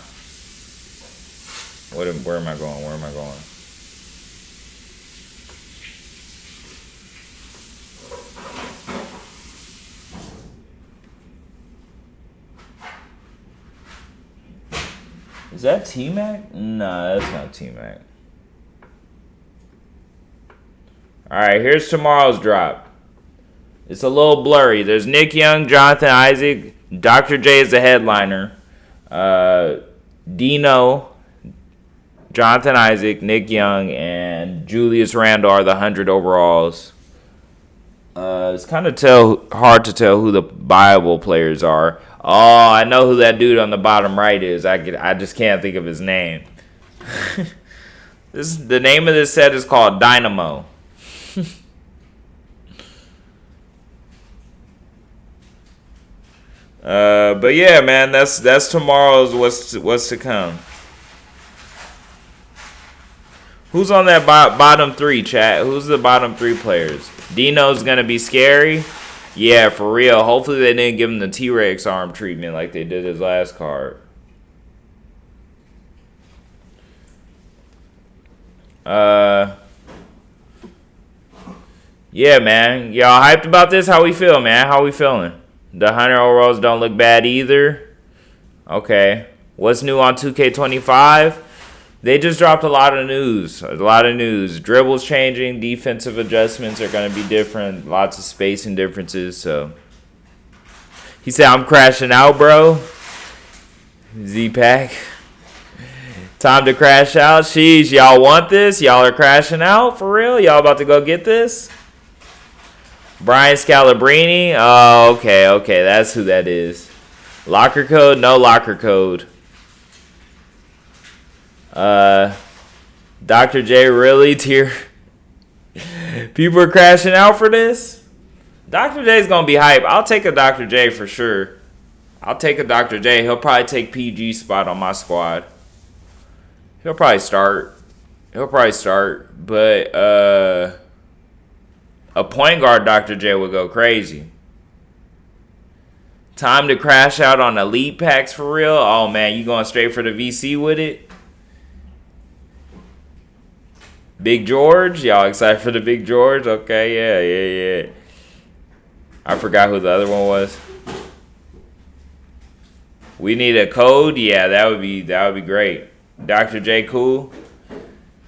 Where am I going? Is that T-Mac? Nah, that's not T-Mac. Alright, here's tomorrow's drop. It's a little blurry. There's Nick Young, Jonathan Isaac, Dr. J is the headliner. Dino, Jonathan Isaac, Nick Young, and Julius Randle are the 100 overalls. It's kind of hard to tell who the viable players are. Oh, I know who that dude on the bottom right is. I just can't think of his name. The name of this set is called Dynamo. But yeah, man, that's tomorrow's what's to come. Who's on that bottom three, chat? Who's the bottom three players? Dino's gonna be scary. Yeah, for real. Hopefully they didn't give him the T-Rex arm treatment like they did his last card. Yeah, man. Y'all hyped about this? How we feel, man? How we feeling? The Hunter overalls don't look bad either. Okay. What's new on 2K25? They just dropped a lot of news. Dribbles changing. Defensive adjustments are going to be different. Lots of spacing differences. So he said, I'm crashing out, bro. Z-Pack. Time to crash out. Sheesh, y'all want this? Y'all are crashing out? For real? Y'all about to go get this? Brian Scalabrine. Oh, okay. That's who that is. Locker code? No locker code. Dr. J, really? Tier. People are crashing out for this? Dr. J's gonna be hype. I'll take a Dr. J for sure. I'll take a Dr. J. He'll probably take PG's spot on my squad. He'll probably start. But a point guard Dr. J would go crazy. Time to crash out on elite packs for real? Oh man, you going straight for the VC with it? Big George? Y'all excited for the Big George? Okay, yeah. I forgot who the other one was. We need a code? Yeah, that would be great. Dr. J cool.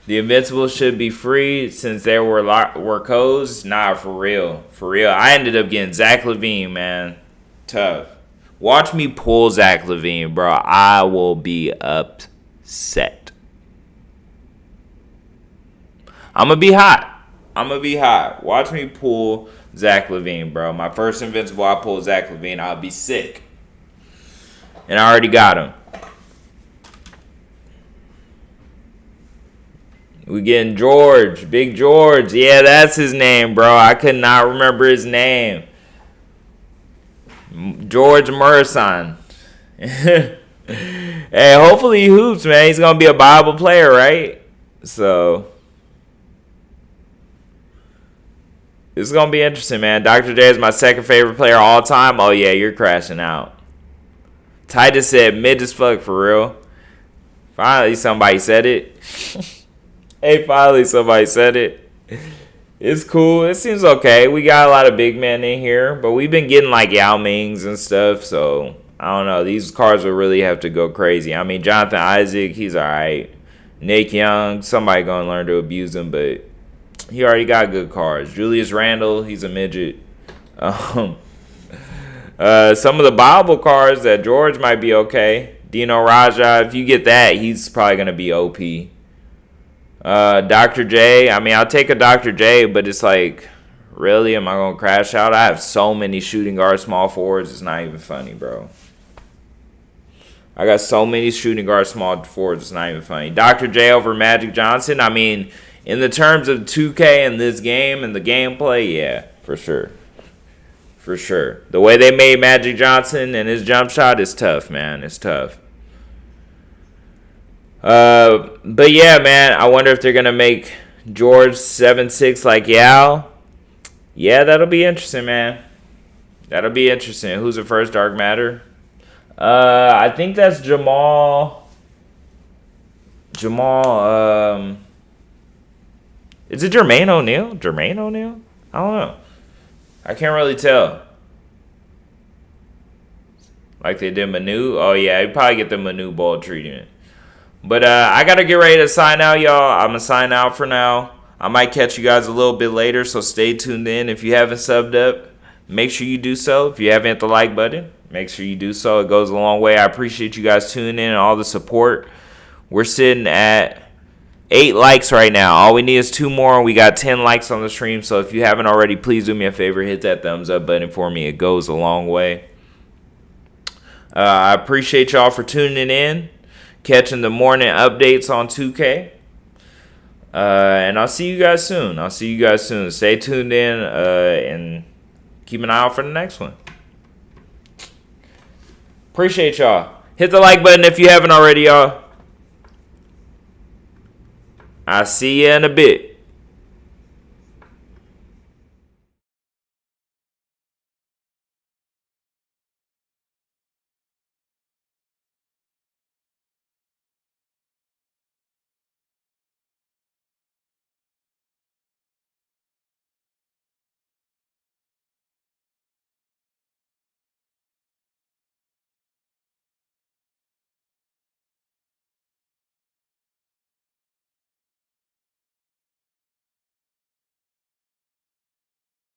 The Invincibles should be free since there were codes. Nah, for real. I ended up getting Zach LaVine, man. Tough. Watch me pull Zach LaVine, bro. I will be upset. I'm going to be hot. Watch me pull Zach LaVine, bro. My first Invincible, I pull Zach LaVine. I'll be sick. And I already got him. We getting George. Big George. Yeah, that's his name, bro. I could not remember his name. George Murison. Hey, hopefully he hoops, man. He's going to be a viable player, right? So it's going to be interesting, man. Dr. J is my second favorite player all time. Oh, yeah, you're crashing out. Titus said mid as fuck, for real. Finally, somebody said it. Hey, finally, somebody said it. It's cool. It seems okay. We got a lot of big men in here, but we've been getting like Yao Mings and stuff, so I don't know. These cards will really have to go crazy. I mean, Jonathan Isaac, he's all right. Nick Young, somebody going to learn to abuse him, but he already got good cards. Julius Randle, he's a midget. Some of the Bible cards that George might be okay. Dino Raja, if you get that, he's probably going to be OP. Dr. J, I mean, I'll take a Dr. J, but it's like, really? Am I going to crash out? I have so many shooting guard small forwards, it's not even funny, bro. I got so many shooting guard small forwards, it's not even funny. Dr. J over Magic Johnson, I mean, in the terms of 2K and this game and the gameplay, yeah, for sure. For sure. The way they made Magic Johnson and his jump shot is tough, man. It's tough. But yeah, man, I wonder if they're going to make George 7'6" like Yao. Yeah, that'll be interesting, man. That'll be interesting. Who's the first Dark Matter? I think that's Jamal. Is it Jermaine O'Neal? I don't know. I can't really tell. Like they did Manu. Oh, yeah, you probably get the Manu ball treatment. But I got to get ready to sign out, y'all. I'm going to sign out for now. I might catch you guys a little bit later, so stay tuned in. If you haven't subbed up, make sure you do so. If you haven't hit the like button, make sure you do so. It goes a long way. I appreciate you guys tuning in and all the support. We're sitting at 8 likes right now. All we need is 2 more, and we got 10 likes on the stream. So if you haven't already, please do me a favor. Hit that thumbs up button for me. It goes a long way. I appreciate y'all for tuning in, catching the morning updates on 2K. And I'll see you guys soon. Stay tuned in and keep an eye out for the next one. Appreciate y'all. Hit the like button if you haven't already, y'all. I'll see you in a bit.